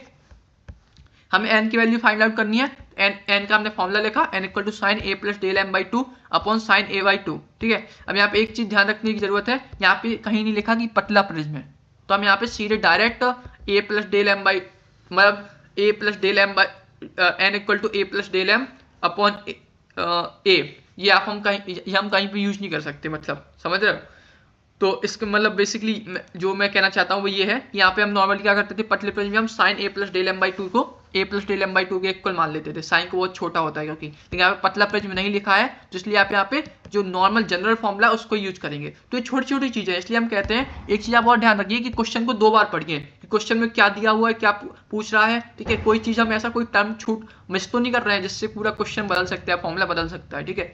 हमें n की वैल्यू फाइंड आउट करनी है। n का हमने फॉर्मूला लिखा, n equal to sine a plus del M by 2 upon sine a by 2, ठीक है। अब यहाँ पे एक चीज ध्यान रखने की जरूरत है, यहाँ पे कहीं नहीं लिखा कि पतला प्रिज्म है, तो हम यहाँ पे सीधे direct a plus del M by, मतलब a plus del M by n equal to a plus del M upon a, ये हम कहीं पे यूज नहीं कर सकते, मतलब समझ रहे हो। तो इसका मतलब बेसिकली जो मैं कहना चाहता हूँ वो ये है, यहाँ पे हम नॉर्मली क्या करते थे, पतले प्रिज्म में हम sine a plus del M by 2 को a plus del M by 2 के इक्वल मान लेते थे, साइन को बहुत छोटा होता है क्योंकि, लेकिन यहाँ पे पतला प्रिज्म नहीं लिखा है, तो इसलिए आप यहाँ पे जो नॉर्मल जनरल फॉर्मूला है उसको यूज करेंगे। तो ये छोटी छोटी चीजें, इसलिए हम कहते हैं एक चीज आप और ध्यान रखिए कि क्वेश्चन को 2 बार पढ़िए, कि क्वेश्चन में क्या दिया हुआ है, क्या पूछ रहा है, ठीक है। कोई चीज हम ऐसा कोई टर्म छूट मिस तो नहीं कर रहे हैं जिससे पूरा क्वेश्चन बदल सकता है, फॉर्मूला बदल सकता है, ठीक है।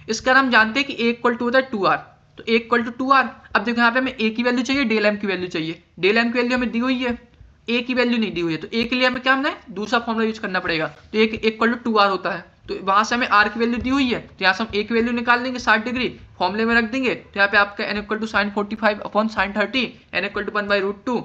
इसका हम जानते हैं कि a इक्वल टू होता है 2r, तो a इक्वल टू 2r। अब देखो यहाँ पे हमें a की वैल्यू चाहिए, डेल m की वैल्यू चाहिए। डेल m की वैल्यू हमें दी हुई है, a की वैल्यू नहीं दी हुई है, तो a के लिए हमें क्या हमने दूसरा फॉर्मूला यूज करना पड़ेगा। तो a इक्वल टू 2r होता है, तो वहां से हमें r की वैल्यू दी हुई है, तो यहाँ से हम a की वैल्यू निकाल देंगे 60 डिग्री, फॉर्मूले में रख देंगे। तो यहाँ पे आपका n equal to sine 45 upon sine 30, n equal to 1/√2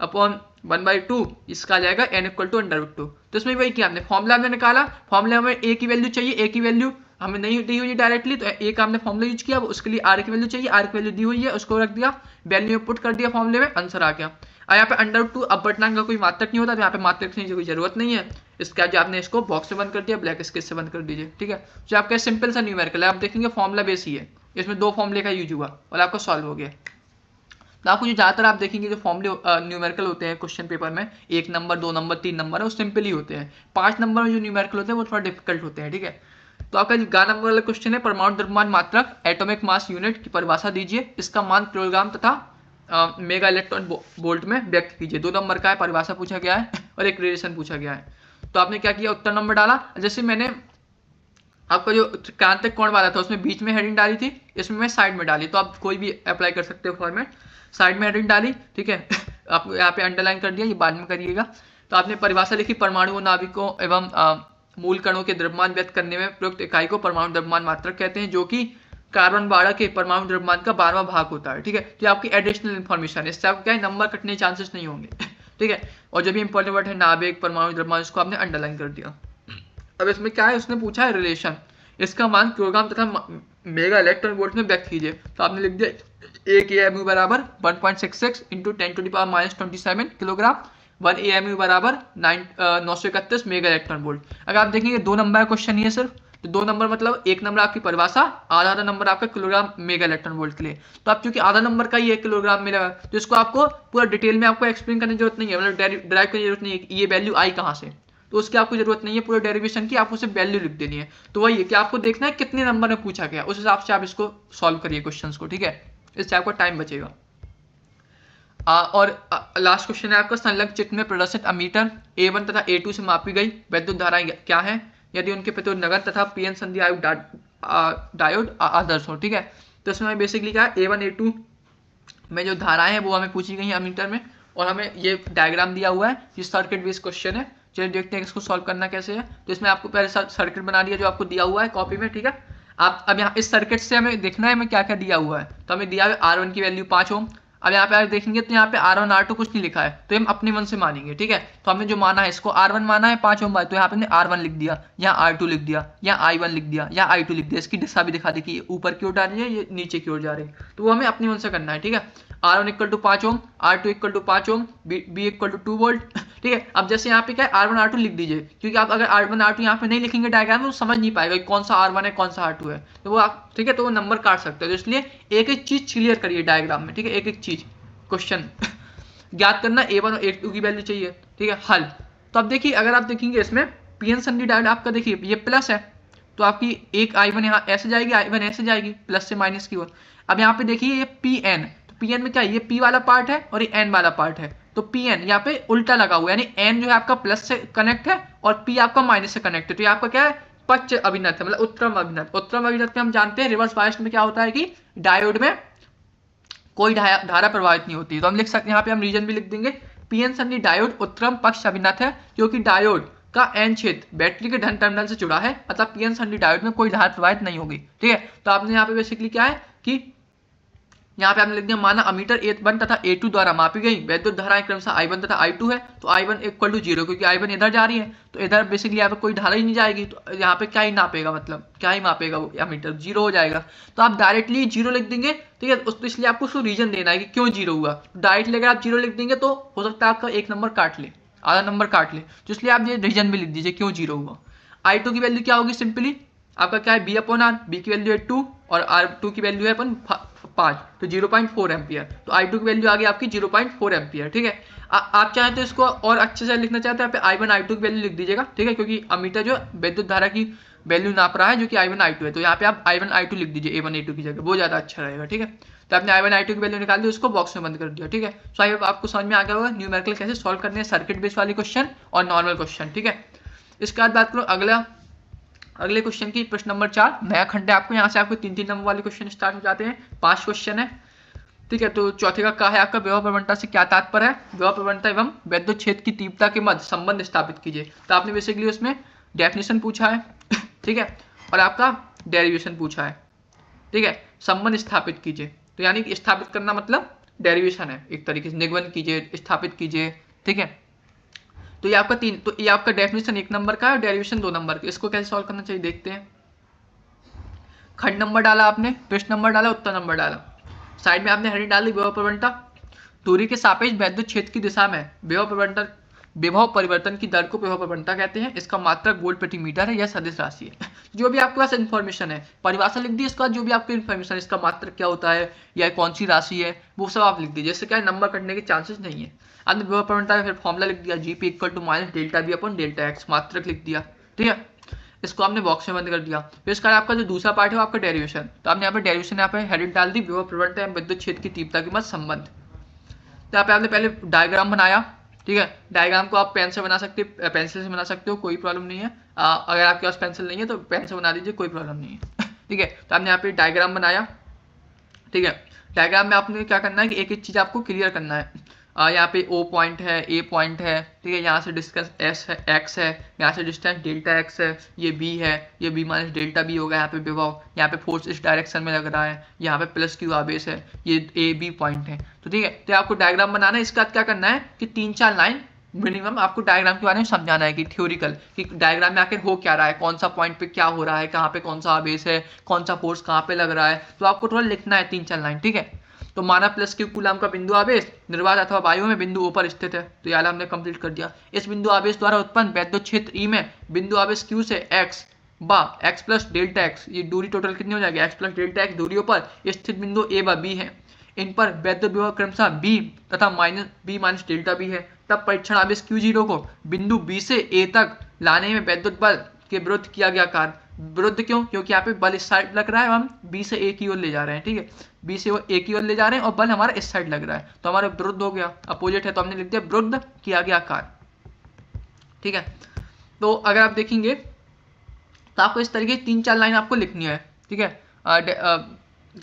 upon 1/2, इसका आ जाएगा n equal to under root 2। तो इसमें वही किया हमने, फॉर्मूला हमने निकाला, फॉर्मूले में a की वैल्यू चाहिए, a की वैल्यू हमें नहीं दी हुई है डायरेक्टली, तो एक हमने फॉर्मूला यूज किया, उसके लिए आर की वैल्यू चाहिए, आर की वैल्यू दी हुई है, उसको रख दिया, वैल्यू पुट कर दिया फॉर्मूले में, आंसर आ गया। और यहाँ पे अंडर 2 अपवर्तनांक का कोई मात्रक नहीं होता, तो यहाँ पे मात्रक की कोई जरूरत नहीं है। इसके आज आपने इसको बॉक्स से बंद कर दिया, ब्लैक स्केच से बंद कर दीजिए, ठीक है। जो आपका सिंपल सा न्यूमेरिकल है, आप देखेंगे फॉर्मूला बेस ही है, इसमें 2 फॉर्मूले का यूज हुआ और आपका सॉल्व हो गया। तो आपको जो ज़्यादातर आप देखेंगे जो फॉर्मूले न्यूमेरिकल होते हैं क्वेश्चन पेपर में, 1 नंबर 2 नंबर 3 नंबर है, वो सिंपल ही होते हैं। 5 नंबर में जो न्यूमेरिकल होते हैं वो थोड़ा डिफिकल्ट होते हैं, ठीक है। तो आपका गा नंबर वाला क्वेश्चन है, परमाणु द्रव्यमान मात्रक एटॉमिक मास यूनिट की परिभाषा दीजिए, इसका मान किलोग्राम तथा मेगा इलेक्ट्रॉन वोल्ट में व्यक्त कीजिए। 2 नंबर का है, परिभाषा पूछा गया है और एक रेडिएशन पूछा गया है। तो आपने क्या किया, उत्तर नंबर डाला। जैसे मैंने आपका जो क्रांतिक कोण वाला था उसमें बीच में हेडिंग डाली थी, इसमें मैं साइड में डाली, तो आप कोई भी अप्लाई कर सकते हो फॉर्मेट। साइड में हेडिंग डाली, ठीक है। आप यहाँ पे अंडरलाइन कर दिया, ये बाद में करिएगा। तो आपने परिभाषा लिखी, परमाणु नाभिकों एवं मूल कणों के द्रव्यमान व्यक्त करने में प्रयुक्त इकाई को परमाणु द्रव्यमान मात्रक कहते हैं, जो कि कार्बन 12 के परमाणु द्रव्यमान का 12वां भाग होता है, ठीक है। तो आपकी एडिशनल इन्फॉर्मेशन है, इससे आपको क्या है, नंबर कटने के चांसेस नहीं होंगे, ठीक है। और जो भी इंपॉर्टेंट वर्ड है नाभिक परमाणु द्रव्यमान, इसको आपने अंडरलाइन कर दिया। अब इसमें क्या है, उसने पूछा है रिलेशन, इसका मान किलोग्राम तथा मेगा इलेक्ट्रॉन वोल्ट में व्यक्त कीजिए। तो आपने लिख दिया 1 AMU बराबर 1.66 इंटू 10⁻⁻27 किलोग्राम, 1 AMU बराबर 931 मेगा इलेक्ट्रॉन वोल्ट। अगर आप देखेंगे 2 नंबर का क्वेश्चन ही है सिर्फ, तो 2 नंबर मतलब 1 नंबर आपकी परिभाषा, आधा नंबर आपका किलोग्राम मेगा इलेक्ट्रॉन वोल्ट के लिए। तो आप चूंकि आधा नंबर का ही 1 किलोग्राम मिलेगा, तो इसको आपको पूरा डिटेल में आपको एक्सप्लेन करने की जरूरत नहीं है, मतलब ड्राइव करने की जरूरत नहीं है ये वैल्यू आई कहाँ से, तो उसकी आपको जरूरत नहीं है पूरे डेरिवेशन की, आपको सिर्फ वैल्यू लिख देनी है। तो वही है कि आपको देखना है कितने नंबर में पूछा गया, उस हिसाब से आप इसको सॉल्व करिए क्वेश्चंस को, ठीक है। इससे आपका टाइम बचेगा। और लास्ट क्वेश्चन है आपका, संलग्न चित्र में प्रदर्शित अमीटर A1 तथा A2 से मापी गई वैद्युत धाराएं क्या है, यदि उनके प्रतिरोध नगण्य तथा पीएन संधि डायोड आदर्श हो, ठीक है। तो इसमें बेसिकली क्या है, A1 A2 में जो धाराएं हैं वो हमें पूछी गई है अमीटर में, और हमें ये डायग्राम दिया हुआ है, ये सर्किट बेस्ड क्वेश्चन है। चलिए देखते हैं इसको सॉल्व करना कैसे है। तो इसमें आपको पहले सर्किट बना दिया जो आपको दिया हुआ है कॉपी में, ठीक है। आप अब यहाँ इस सर्किट से हमें देखना है हमें क्या क्या दिया हुआ है। तो हमें दिया है R1 की वैल्यू 5 ओम। अब यहाँ पे आप देखेंगे तो यहाँ पे R1 R2 कुछ नहीं लिखा है, तो हम अपने मन से मानेंगे, ठीक है। तो हमने जो माना है इसको R1 माना है 5 ओम, तो यहाँ पे हमने R1 लिख दिया, यहाँ R2 लिख दिया, यहाँ I1 लिख दिया, यहाँ I2 लिख दिया। इसकी दिशा भी दिखा दी कि ये ऊपर की ओर जा रही है, ये नीचे की ओर जा रही है, तो वो हमें अपने मन से करना है, ठीक है। R1 equal to 5 ohm, R2 equal to 5 ohm, B equal to 2 volt, ठीक है। अब जैसे यहाँ पे क्या है R1 R2 लिख दीजिए, क्योंकि आप अगर R1 R2 यहाँ पे नहीं लिखेंगे डायग्राम में, वो समझ नहीं पाएगा कौन सा R1 है कौन सा R2 है, तो वो आप, ठीक है, तो वो नंबर काट सकते हो। तो इसलिए एक एक चीज क्लियर करिए डायग्राम में, ठीक है, एक एक चीज क्वेश्चन ज्ञात करना, A1 और A2 की वैल्यू चाहिए, ठीक है। हल, तो अब देखिए अगर आप देखेंगे इसमें पीएन संधि डायोड आपका देखिए ये प्लस है, तो आपकी एक I1 यहाँ ऐसे जाएगी, I1 ऐसे जाएगी प्लस से माइनस की ओर। अब यहाँ पे देखिए ये PN, तो PN में क्या है, ये P वाला पार्ट है और ये N वाला पार्ट है, तो PN यहाँ पे उल्टा लगा हुआ है, यानी N जो है आपका प्लस से कनेक्ट है और P आपका माइनस से कनेक्ट है। तो ये आपका क्या है, पक्ष अभिनत है, मतलब उत्तरम अभिनत। उत्तरम अभिनत में हम जानते हैं रिवर्स बायस में क्या होता है कि डायोड में कोई धारा प्रभावित नहीं होती। तो हम लिख सकते हैं यहाँ पे, हम रीजन भी लिख देंगे, पीएन संधि डायोड उत्तरम पक्ष अभिनत है, क्योंकि डायोड का एन क्षेत्र बैटरी के धन टर्मिनल से जुड़ा है, अतः पीएन संधि डायोड में कोई धारा प्रभावित नहीं होगी, ठीक है। तो आपने यहाँ पे बेसिकली क्या है कि यहाँ पे आपने लिख दिया, माना अमीटर A1 तथा A2 द्वारा मापी गई वैद्युत धाराएं क्रमशः I1 तथा I2 है, तो I1 इक्वल टू 0, क्योंकि I1 इधर जा रही है, तो इधर बेसिकली यहाँ पे कोई धारा ही नहीं जाएगी, तो यहाँ पे क्या ही नापेगा, मतलब क्या ही मापेगा वो अमीटर, 0 हो जाएगा। तो आप डायरेक्टली 0 लिख देंगे, ठीक है। तो इसलिए आपको उसको रीजन देना है कि क्यों 0 हुआ। डायरेक्टली अगर आप 0 लिख देंगे तो हो सकता है आपका एक नंबर काट ले, आधा नंबर काट ले, तो इसलिए आप ये रीजन भी लिख दीजिए क्यों 0 हुआ। I2 की वैल्यू क्या होगी, सिंपली आपका क्या है, B/R, B की वैल्यू है 2 और R2 की वैल्यू है 5, तो 0.4 एम्पियर। तो I2 की वैल्यू आ गई आपकी 0.4 एम्पियर, ठीक है। आप चाहें तो इसको और अच्छे से लिखना चाहते हैं, यहाँ पे I1 I2 की वैल्यू लिख दीजिएगा, ठीक है, क्योंकि अमीटर जो विद्युत धारा की वैल्यू नाप रहा है जो कि I1 I2 है, तो यहाँ पे आप I1 I2 लिख दीजिए A1 A2 की जगह, वो ज़्यादा अच्छा रहेगा, ठीक है। तो आपने I1 I2 की वैल्यू निकाल दी, उसको बॉक्स में बंद कर दिया, ठीक है। सो आई होप आपको समझ में आ गया होगा न्यूमेरिकल कैसे सॉल्व करने हैं, सर्किट बेस्ड वाली क्वेश्चन और नॉर्मल क्वेश्चन, ठीक है। इसके बाद बात करो अगले क्वेश्चन की, प्रश्न नंबर 4 नया खंड है आपको, यहाँ से आपको 3-3 नंबर वाले क्वेश्चन स्टार्ट हो जाते हैं, 5 क्वेश्चन है, ठीक है। तो चौथे का क्या है आपका, विभव प्रवणता से क्या तात्पर्य है, विभव प्रवणता एवं विद्युत क्षेत्र की तीव्रता के मध्य संबंध स्थापित कीजिए। तो आपने बेसिकली उसमें डेफिनेशन पूछा है, ठीक है, और आपका डेरिवेशन पूछा है, ठीक है। संबंध स्थापित कीजिए, तो यानी कि स्थापित करना मतलब डेरिवेशन है, एक तरीके से निगमन कीजिए, स्थापित कीजिए, ठीक है। तो ये आपका 3, तो ये आपका डेफिनेशन 1 नंबर का है और डेरिवेशन 2 नंबर का। इसको कैसे सॉल्व करना चाहिए देखते हैं। खंड नंबर डाला आपने, पृष्ठ नंबर डाला, उत्तर नंबर डाला, साइड में आपने हेडिंग डाली विभव प्रवणता। दूरी के सापेक्ष वैद्युत क्षेत्र की दिशा में विभव परिवर्तन की दर को विभव प्रवणता कहते हैं। इसका मात्रक वोल्ट प्रति मीटर है, यह सदिश राशि है। जो भी आपके पास इन्फॉर्मेशन है, परिभाषा लिख दी, इसके बाद जो भी आपको इन्फॉर्मेशन, इसका मात्रक क्या होता है या कौन सी राशि है, वो सब आप लिख दीजिए। इससे क्या है, नंबर कटने के चांसेस नहीं है। आपने विभव प्रवणता का फिर फॉर्मूला लिख दिया, GP equal to minus delta B upon delta X, मात्रक लिख दिया, ठीक है। इसको आपने बॉक्स में बंद कर दिया। फिर इसका आपका जो दूसरा पार्ट है वो आपका डेरिवेशन, तो आपने यहाँ पे डेरिवेशन यहाँ पे हेडिंग डाल दी, विभव प्रवणता एवं विद्युत क्षेत्र की तीव्रता के मध्य संबंध। तो यहाँ पे आपने पहले डायग्राम बनाया, ठीक है। डायग्राम को आप पेन से बना सकते हो, पेंसिल से बना सकते हो, कोई प्रॉब्लम नहीं है। अगर आपके पास पेंसिल नहीं है तो पेन से बना दीजिए, कोई प्रॉब्लम नहीं है, ठीक है। तो आपने यहाँ पे डायग्राम बनाया, ठीक है। डायग्राम में आपने क्या करना है कि एक एक चीज़ आपको क्लियर करना है। यहाँ पे O पॉइंट है, A पॉइंट है, ठीक है। यहाँ से डिस्टेंस S है, X है, यहाँ से डिस्टेंस डेल्टा X है, ये B है, ये B माइनस डेल्टा B होगा। यहाँ पे विभव, यहाँ पे फोर्स इस डायरेक्शन में लग रहा है, यहाँ पे प्लस Q आवेश है, ये A B पॉइंट है, तो ठीक है। तो आपको डायग्राम बनाना है। इसके बाद क्या करना है कि 3-4 लाइन मिनिमम आपको डायग्राम के बारे में समझाना है कि थ्योरिकल, कि डायग्राम में आखिर हो क्या रहा है, कौन सा पॉइंट पे क्या हो रहा है, कहाँ पे कौन सा आवेश है, कौन सा फोर्स कहाँ पे लग रहा है, तो आपको थोड़ा लिखना है 3-4 लाइन, ठीक है। तो माना प्लस क्यू कूलम का बिंदु आवेश निर्वात अथवा वायु में बिंदु O पर स्थित है, तो ये हमने कंप्लीट कर दिया। इस बिंदु आवेश द्वारा उत्पन्न वैद्युत क्षेत्र E में बिंदु आवेश Q से x x plus delta x, ये दूरी टोटल कितनी हो जाएगी, x प्लस डेल्टा x दूरियों पर स्थित बिंदु A व B है। इन पर वैद्युत विभव क्रमशः B तथा B माइनस डेल्टा B है। तब परीक्षण आवेश Q0 को बिंदु B से A तक लाने में वैद्युत बल के विरुद्ध किया गया कार्य। विरुद्ध क्यों, क्योंकि यहाँ पे बल इस साइड लग रहा है, हम B से A की ओर ले जा रहे हैं, ठीक है। B से A की ओर ले जा रहे हैं और बल हमारा इस साइड लग रहा है, तो हमारा विरुद्ध हो गया, अपोजिट है, तो हमने लिख दिया विरुद्ध किया गया कार्य, ठीक है। तो अगर आप देखेंगे तो आपको इस तरीके 3-4 लाइन आपको लिखनी है, ठीक है,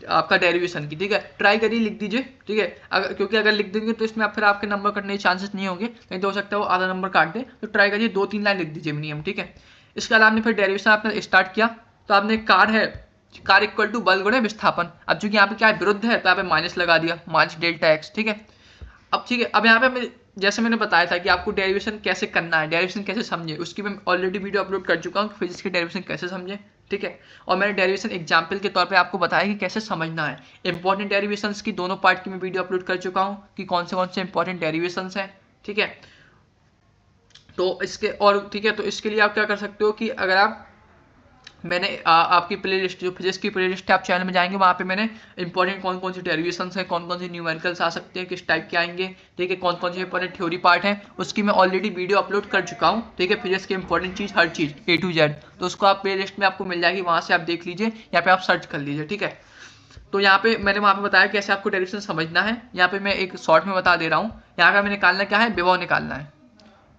आपका डेरिवेशन की, ठीक है। ट्राई करिए, लिख दीजिए, ठीक है। क्योंकि अगर लिख देंगे तो इसमें फिर आपके नंबर कटने के चांसेस नहीं होंगे, नहीं तो हो सकता है वो आधा नंबर काट दे। तो ट्राई करिए 2-3 लाइन लिख दीजिए मिनिमम, ठीक है। इसके अलावा आपने फिर डेरिवेशन आपने स्टार्ट किया, तो आपने कार इक्वल टू बल गुणे विस्थापन। अब चूंकि यहाँ पे क्या है, विरुद्ध है, तो यहाँ पे माइनस लगा दिया, माइनस डेल्टा एक्स, ठीक है। अब ठीक है, अब यहाँ पे जैसे मैंने बताया था कि आपको डेरिवेशन कैसे करना है, डेरिवेशन कैसे समझे, उसकी मैं ऑलरेडी वीडियो अपलोड कर चुका हूँ, फिजिक्स की डेरिवेशन कैसे समझे, ठीक है। और मैंने डेरिवेशन एग्जाम्पल के तौर पे आपको बताया कि कैसे समझना है। इंपॉर्टेंट डेरिवेशंस की दोनों पार्ट की मैं वीडियो अपलोड कर चुका हूँ कि कौन से इंपॉर्टेंट डेरिवेशंस हैं, ठीक है। तो इसके और ठीक है, तो इसके लिए आप क्या कर सकते हो कि अगर आप मैंने आपकी प्लेलिस्ट, जो फिजिक्स की प्लेलिस्ट है, आप चैनल में जाएंगे, वहाँ पे मैंने इंपॉर्टेंट कौन कौन सी डेरिवेशंस हैं, कौन कौन से न्यूमेरिकल्स आ सकते हैं, किस टाइप के आएंगे, ठीक है, कौन कौन से इंपॉर्टेंट थ्योरी पार्ट है, उसकी मैं ऑलरेडी वीडियो अपलोड कर चुका हूँ, ठीक है। फिजिक्स की important cheese, her cheese A to Z, तो उसको आप प्ले लिस्ट में आपको मिल जाएगी, वहाँ से आप देख लीजिए, यहाँ पे आप सर्च कर लीजिए, ठीक है। तो यहाँ पे मैंने वहाँ पे बताया कैसे आपको डेरिवेशन समझना है। यहाँ पे मैं एक शॉर्ट में बता दे रहा हूँ। यहाँ पे हमें निकालना क्या है, विभव निकालना है,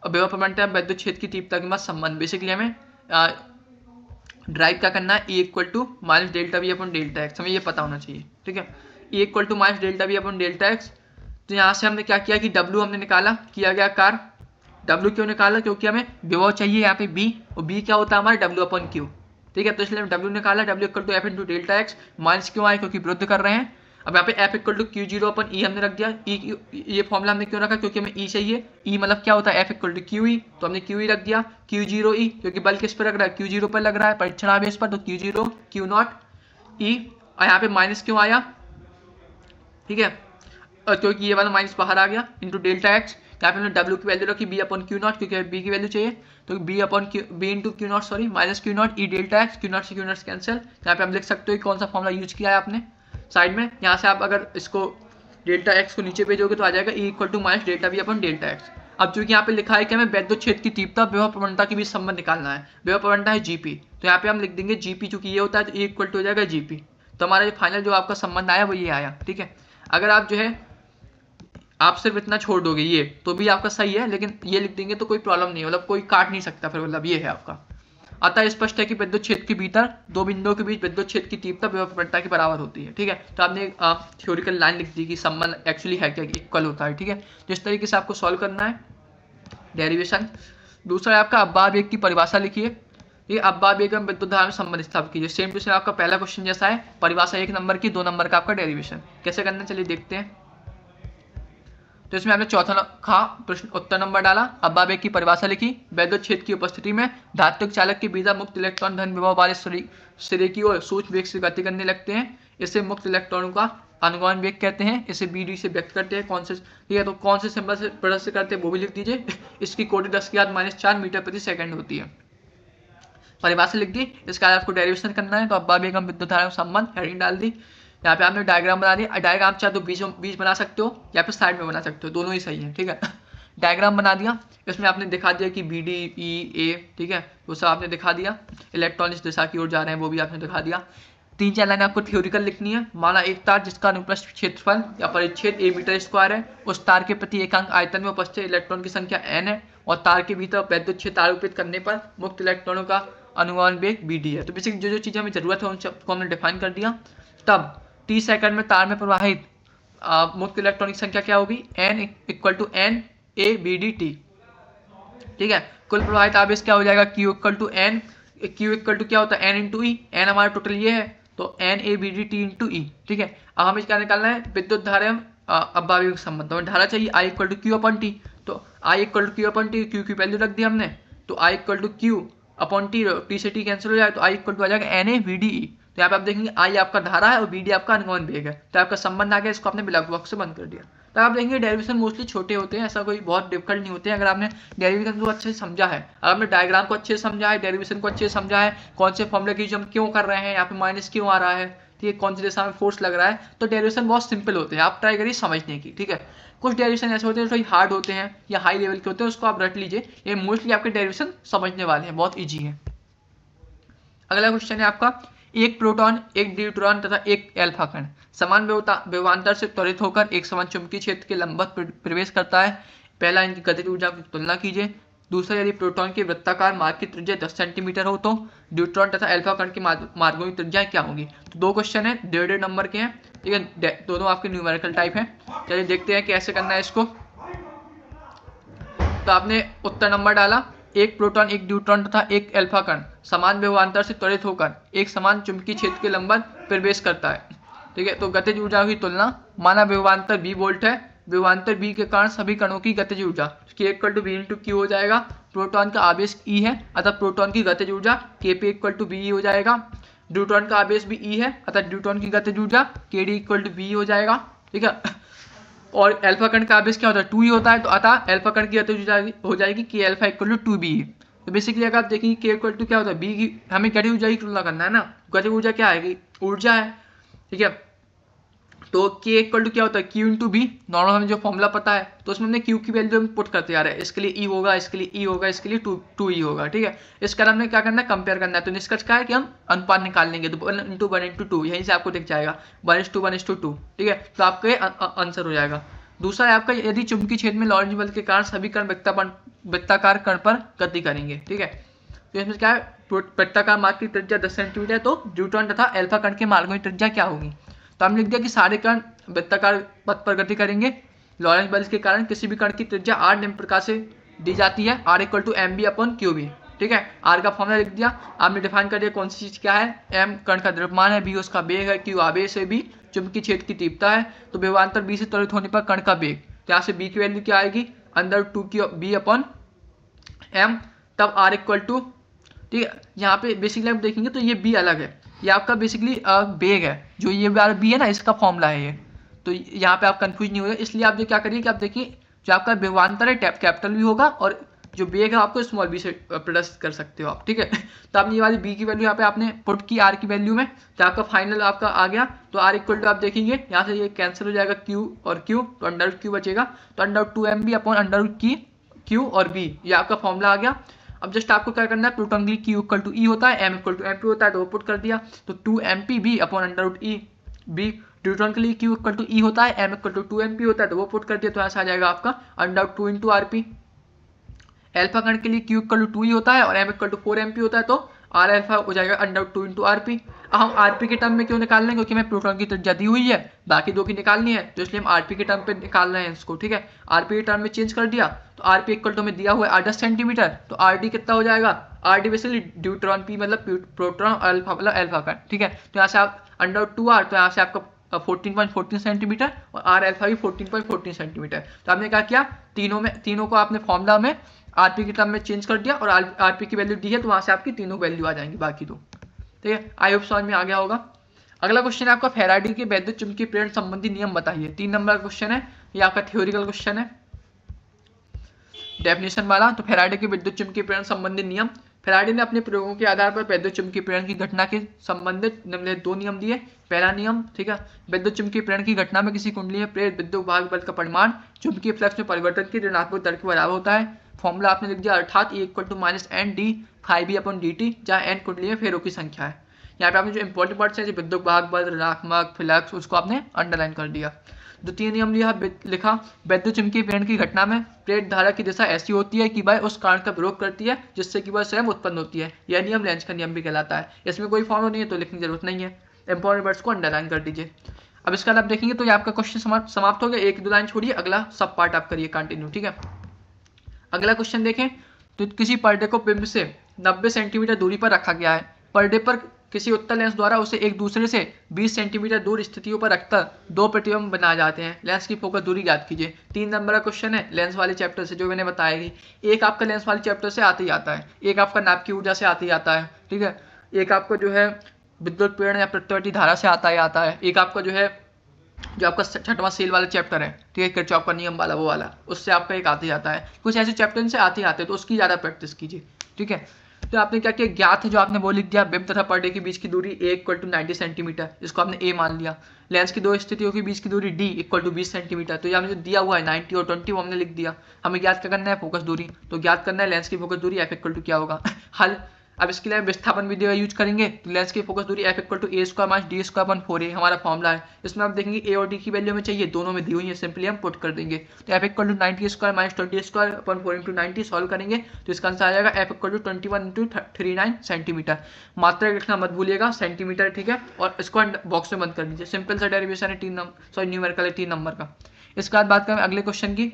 और विभव प्रवणता वैद्युत क्षेत्र की तीव्रता के मध्य संबंध। बेसिकली हमें ड्राइव क्या करना है, E equal to minus delta B upon delta X, हमें ये पता होना चाहिए, ठीक है। E equal to minus delta B upon delta X. तो यहाँ से हमने क्या किया कि W हमने निकाला, किया गया कार्य। W क्यों निकाला, क्योंकि हमें विभव चाहिए यहाँ पे B, और B क्या होता है हमारा W अपॉन Q, ठीक है। तो इसलिए W निकाला, W equal to F into delta X. Minus क्यों आए, क्योंकि विरुद्ध कर रहे हैं। अब यहाँ पे F equal to Q0 upon E हमने रख दिया। ये फॉर्मूला हमने क्यों रखा, क्योंकि हमें E चाहिए। E मतलब क्या होता है, F इक्वल टू QE, तो हमने QE रख दिया। Q0E क्योंकि बल किस पर लग रहा है, Q0 पर लग रहा है, परीक्षण आवेश पर, तो Q0 Q0 E। और यहाँ पे माइनस क्यों आया, ठीक है, क्योंकि ये वाला माइनस बाहर आ गया, इंटू डेल्टा एक्स। यहाँ पे हमने W की वैल्यू रखी B अपॉन Q0, क्योंकि B की वैल्यू चाहिए, तो B into Q0 sorry minus Q0 E delta x. Q0 से Q0 कैंसिल। यहाँ पे हम लिख सकते हो कौन सा फॉर्मूला यूज किया है आपने साइड में। यहाँ से आप अगर इसको डेल्टा एक्स को नीचे भेजोगे तो आ जाएगा E equal to minus delta B upon delta X. अब चूंकि यहाँ पे लिखा है कि हमें वैद्युत क्षेत्र की तीव्रता विभव प्रवणता के बीच संबंध निकालना है। विभव प्रवणता है GP, तो यहाँ पे हम लिख देंगे GP, चूंकि ये होता है तो E इक्वल टू हो जाएगा GP। तो हमारा फाइनल जो आपका संबंध आया वो ये आया, ठीक है। अगर आप जो है आप सिर्फ इतना छोड़ दोगे ये, तो भी आपका सही है, लेकिन ये लिख देंगे तो कोई प्रॉब्लम नहीं है, मतलब कोई काट नहीं सकता फिर, मतलब ये है आपका। अतः स्पष्ट है कि विद्युत क्षेत्र के भीतर दो बिंदुओं के बीच विद्युत क्षेत्र की तीव्रता विभव प्रवणता के बराबर होती है, ठीक है। तो आपने थ्योरिकल लाइन लिख दी कि संबंध एक्चुअली है क्या, इक्वल होता है, ठीक है। जिस तरीके से आपको सॉल्व करना है डेरिवेशन। दूसरा है आपका अब्बा वेग की परिभाषा लिखिए। ये अब्बा वेग में विद्युत धारा में संबंध स्थापित कीजिए। सेम टू सेम आपका पहला क्वेश्चन जैसा है, परिभाषा 1 नंबर की, 2 नंबर का आपका डेरिवेशन। कैसे करना चलिए देखते हैं। तो इसमें आपने चौथा प्रश्न उत्तर नंबर डाला। अब्बा बेग की परिभाषा लिखी। वैद्युत क्षेत्र की उपस्थिति में धात्विक चालक के भीतर मुक्त इलेक्ट्रॉन धन विभव वाले सिरे की ओर सूक्ष्म वेग से गति करने लगते हैं। इसे मुक्त इलेक्ट्रॉनों का अनुगमन वेग कहते हैं। इसे BD से व्यक्त करते हैं। कौन से, ठीक है, तो कौन से सिंबल से प्रदर्शित करते हैं वो भी लिख दीजिए। इसकी कोटि 10⁻⁴ मीटर प्रति सेकंड होती है। परिभाषा लिख दी। इसका आपको डेरिवेशन करना है, तो अब्बा बेगम विद्युत धारा संबंध हेडिंग डाल दी। यहाँ पे आपने डायग्राम बना दिया। डायग्राम चाहे तो बीच बना सकते हो या फिर साइड में बना सकते हो, दोनों ही सही है, ठीक है। डायग्राम बना दिया। इसमें आपने दिखा दिया कि BD E A, ठीक है, वो सब आपने दिखा दिया। इलेक्ट्रॉन इस दिशा की ओर जा रहे हैं वो भी आपने दिखा दिया। 3-4 लाइन आपको थ्योरिकल लिखनी है। माना एक तार जिसका अनुप्रस्थ क्षेत्रफल या परिच्छेद A मीटर स्क्वायर है, उस तार के प्रति एकांक आयतन में उपस्थित इलेक्ट्रॉन की संख्या n है और तार के भीतर वैद्युत क्षेत्र आरोपित करने पर मुक्त इलेक्ट्रॉनों का अनुगमन वेग BD है। तो बेसिक जो चीज़ें हमें जरूरत है उन सबको हमने डिफाइन कर दिया। तब 30 सेकंड में तार में प्रवाहित मुक्त इलेक्ट्रॉन की संख्या क्या होगी? n = n a b d t, ठीक है। कुल प्रवाहित आवेश क्या हो जाएगा? Q = क्या होता है? n × E। n हमारा टोटल ये है, तो n a b d t × E, ठीक है। अब हमें क्या निकालना है? विद्युत धारा अब्बा बेग संबंध। हमें धारा चाहिए I = Q/T, तो I = Q/T, Q की वैल्यू रख दी हमने, तो I = Q/T, T से T कैंसिल हो जाएगा, तो I = आ जाएगा n a b d E। तो यहाँ पे आप देखेंगे I आपका धारा है और BD आपका अनुगमन वेग है, तो आपका संबंध आ गया। इसको आपने ब्लैक बॉक्स से बंद कर दिया। तो आप देखेंगे डेरिवेशन मोस्टली छोटे होते हैं, ऐसा कोई बहुत डिफिकल्ट नहीं होते हैं अगर आपने डेरिवेशन को अच्छे से समझा है, अगर आपने डायग्राम को अच्छे से समझा है, डेरिवेशन को अच्छे से समझा है, कौन से फॉर्मूले की हम क्यों कर रहे हैं, यहाँ पे माइनस क्यों आ रहा है, ठीक है, कौन सी दिशा में फोर्स लग रहा है, तो डेरिवेशन बहुत सिंपल होते हैं। आप ट्राई करिए समझने की, ठीक है। कुछ डेरिवेशन ऐसे होते हैं जो हार्ड होते हैं या हाई लेवल के होते हैं, उसको आप रट लीजिए। ये मोस्टली आपके डेरिवेशन समझने वाले हैं, बहुत ईजी है। अगला क्वेश्चन है आपका, एक प्रोटॉन, एक न्यूट्रॉन तथा एक अल्फा कण समान विभवांतर से त्वरित होकर एक समान चुंबकीय क्षेत्र के लंबवत प्रवेश करता है। पहला, इनकी गतिज ऊर्जा की तुलना कीजिए। दूसरा, यदि प्रोटॉन के वृत्ताकार मार्ग की त्रिज्या 10 सेंटीमीटर हो तो न्यूट्रॉन तथा अल्फा कण के मार्गों की त्रिज्या क्या होगी। तो 2 क्वेश्चन है, 1.5 नंबर के हैं, ठीक है, दोनों आपके न्यूमेरिकल टाइप हैं। चलिए देखते हैं कैसे करना है इसको। तो आपने उत्तर नंबर डाला, एक प्रोटॉन, एक न्यूट्रॉन तथा एक अल्फा कण समान विभवांतर से त्वरित होकर एक समान चुंबकीय क्षेत्र के लंबवत प्रवेश करता है, ठीक है। तो गतिज ऊर्जा की तुलना, माना विभवांतर B वोल्ट है, विभवांतर B के कारण सभी कणों की गतिज ऊर्जा K = V × Q हो जाएगा। प्रोटॉन का आवेश E है, अतः प्रोटॉन की गतिज ऊर्जा Kp = VE हो जाएगा। न्यूट्रॉन का आवेश भी E है, अतः न्यूट्रॉन की गतिज ऊर्जा Kd = VE हो जाएगा, ठीक है। और अल्फा कण का आवेश क्या होता है? 2E होता है, तो अतः अल्फा कण की गतिज ऊर्जा हो जाएगी K α = 2Be। तो बेसिकली अगर आप देखेंगे K = क्या होता है? B की हमें गतिज ऊर्जा की तुलना करना है ना, गतिज ऊर्जा क्या आएगी? ऊर्जा है, ठीक है। तो K = क्या होता है? Q × B, नॉर्मल हमें जो फॉर्मूला पता है, तो उसमें हमने Q की वैल्यू हम पुट करते आ रहे हैं। इसके लिए E होगा, इसके लिए E होगा, इसके लिए 2E होगा, ठीक है। इसका हमने क्या करना है? कंपेयर करना है। तो निष्कर्ष क्या है कि हम अनुपात निकाल लेंगे, तो 1 × 1 × 2, यहीं से आपको दिख जाएगा 1:1:2, ठीक है। तो आपका ये आंसर हो जाएगा। दूसरा है आपका, यदि चुंबकीय क्षेत्र में लॉरेंज बल के कारण सभी कण वृत्ताकार कण पर गति करेंगे, ठीक है। तो इसमें क्या है? वृत्ताकार मार्ग की त्रिज्या 10 सेंटीमीटर, तो न्यूट्रॉन तथा अल्फा कण के मार्गों की त्रिज्या क्या होगी? तो हमने लिख दिया कि सारे कण वृत्ताकार पथ पर गति करेंगे। लॉरेंज बल के कारण किसी भी कण की त्रिज्या r निम्न प्रकार से दी जाती है, r = mb/qb, ठीक है। r का फॉर्मूला लिख दिया, आपने डिफाइन कर दिया कौन सी चीज क्या है। m कण का द्रव्यमान है, b उसका वेग है, q आवेश है, b चुंबकीय क्षेत्र की तीव्रता है। तो विभवांतर B से त्वरित होने पर कण का वेग, तो यहाँ से B की वैल्यू क्या आएगी? √2b/m, तब r = ठीक है। यहाँ पे बेसिकली आप देखेंगे तो ये B अलग है, ये आपका बेसिकली वेग है, जो ये B है ना, इसका फॉर्मूला है ये। तो यहाँ पे आप कंफ्यूज नहीं होगा, इसलिए आप जो क्या करिए कि आप देखिए जो आपका विभवांतर है कैपिटल V होगा और जो वेग है आपको स्मॉल b से प्रदर्शित कर सकते हो आप, ठीक है। तो आपने ये वाली b की वैल्यू यहाँ पे आपने पुट की r की वैल्यू में, तो आपका फाइनल आपका आ गया। तो r = आप देखेंगे यहाँ से ये कैंसिल हो जाएगा q और q, तो √q बचेगा, तो √2mb/q और b, ये आपका फॉर्मूला आ गया। अब जस्ट आपको क्या करना है, प्रोटॉन के लिए Q = E होता है, M = mp होता है, तो वो पुट कर दिया, तो 2mpb/√E b। न्यूट्रॉन के लिए Q = E होता है, M = 2mp होता है, तो वो पुट कर दिया, तो ऐसा आ जाएगा आपका √2 × rp। अल्फा कण के लिए Q = 2E होता है और M = 4mp होता है, तो r अल्फा हो जाएगा √2 × rp। अब हम rp के टर्म में क्यों निकाल रहे हैं? क्योंकि हमें प्रोटॉन की त्रिज्या दी हुई है, बाकी दो की निकालनी है, तो इसलिए हम rp के टर्म पे निकाल रहे हैं इसको, ठीक है। rp के टर्म में चेंज कर दिया, तो rp = हमें दिया हुआ है 10 सेंटीमीटर, तो rd कितना हो जाएगा? rd बेसिकली न्यूट्रॉन p मतलब प्रोटॉन, अल्फा मतलब अल्फा कण, ठीक है। तो यहाँ से आप √2r, तो यहाँ से आपका 14.14 सेंटीमीटर और आर अल्फा भी 14.14 सेंटीमीटर। तो आपने क्या किया, तीनों को आपने फॉर्मूला में आरपी की टर्म में चेंज कर दिया और आरपी की वैल्यू दी है तो वहां से आपकी तीनों वैल्यू आ जाएंगी बाकी दो। ठीक है, आई होप समझ में आ गया होगा। अगला क्वेश्चन है आपका फैराडे के वैद्युत चुंबकीय प्रेरण संबंधी नियम बताइए। 3 नंबर का क्वेश्चन है, ये आपका थ्योरिकल क्वेश्चन है डेफिनेशन वाला। तो फैराडे के विद्युत चुंबकीय प्रेरण संबंधी नियम, फैराडे ने अपने प्रयोगों के आधार पर वैद्युत चुंबकीय प्रेरण की घटना के संबंधित निम्नलिखित 2 नियम दिए। पहला नियम, ठीक है, वैद्युत चुंबकीय प्रेरण की घटना में किसी कुंडली में प्रेरित विद्युत भाग बल का परिमाण चुंबकीय फ्लक्स में परिवर्तन की ऋणात्मक दर के बराबर होता है। फॉर्मूला आपने लिख दिया, अर्थात E = -ND∅B/dt, जहाँ n कुंडली में फेरों की संख्या है। यहाँ पे आपने जो इंपॉर्टेंट पार्ट्स है, विद्युत भाग बल, ऋणात्मक फ्लक्स, उसको आपने अंडरलाइन कर दिया। द्वितीय नियम लिखा, वैद्युत चुंबकीय प्रेरण की घटना में प्रेरित धारा की दिशा ऐसी होती है कि वह उस कारण का विरोध करती है जिससे कि वह स्वयं उत्पन्न होती है। यह नियम लेंज का नियम भी कहलाता है। इसमें कोई फॉर्मूला नहीं है तो लिखने की जरूरत नहीं है, इंपॉर्टेंट वर्ड्स को अंडरलाइन कर दीजिए। अब इसका आप देखेंगे तो ये आपका क्वेश्चन समाप्त हो गया। 1-2 लाइन छोड़िए, अगला सब पार्ट आप करिए कंटिन्यू। ठीक है, अगला क्वेश्चन देखें तो किसी पर्दे को बिंब से 90 सेंटीमीटर दूरी पर रखा गया है। पर्दे पर किसी उत्तल लेंस द्वारा उसे एक दूसरे से 20 सेंटीमीटर दूर स्थितियों पर रखकर 2 प्रतिबिंब बनाए जाते हैं। लेंस की फोकस दूरी ज्ञात कीजिए। 3 नंबर का क्वेश्चन है लेंस वाले चैप्टर से, जो मैंने बताया कि एक आपका लेंस वाले चैप्टर से आते ही आता है, एक आपका नाभ की ऊर्जा से आते ही आता है। ठीक है, एक आपका जो है विद्युत प्रेरण या प्रत्यावर्ती धारा से आता है, एक आपका जो है जो आपका 6वां सेल वाला चैप्टर है, ठीक है, किरचॉफ का नियम वाला, वो वाला, उससे आपका एक आते ही आता है। कुछ ऐसे चैप्टर से आते ही आते हैं तो उसकी ज़्यादा प्रैक्टिस कीजिए। ठीक है, तो आपने क्या किया, ज्ञात है जो आपने वो लिख दिया, बिंब तथा पर्दे के बीच की दूरी A = 90 सेंटीमीटर, इसको आपने A मान लिया। लेंस की 2 स्थितियों के बीच की दूरी D = 20 सेंटीमीटर, तो ये हमने जो दिया हुआ है 90 और 20 वो हमने लिख दिया। हमें ज्ञात क्या करना है, फोकस दूरी, तो ज्ञात करना है लेंस की फोकस दूरी F = क्या होगा हल। अब इसके लिए विस्थापन विधि का यूज करेंगे तो लेंस की फोकस दूरी F = A² - D² हमारा फॉर्मूला है। इसमें आप देखेंगे A और D की वैल्यू में चाहिए, दोनों में दी हुई है, सिंपली हम पुट कर देंगे। तो F = 90² - 20² × 90 सॉल्व करेंगे तो इसका आंसर आ जाएगा F = 21 × 39 सेंटीमीटर। मात्रा लिखना मत भूलिएगा, सेंटीमीटर, ठीक है, और इसको बॉक्स में बंद कर दीजिए। सिंपल सा डेरिवेशन है, न्यूमेरिकल है 3 नंबर का। इसके बाद बात करें अगले क्वेश्चन की,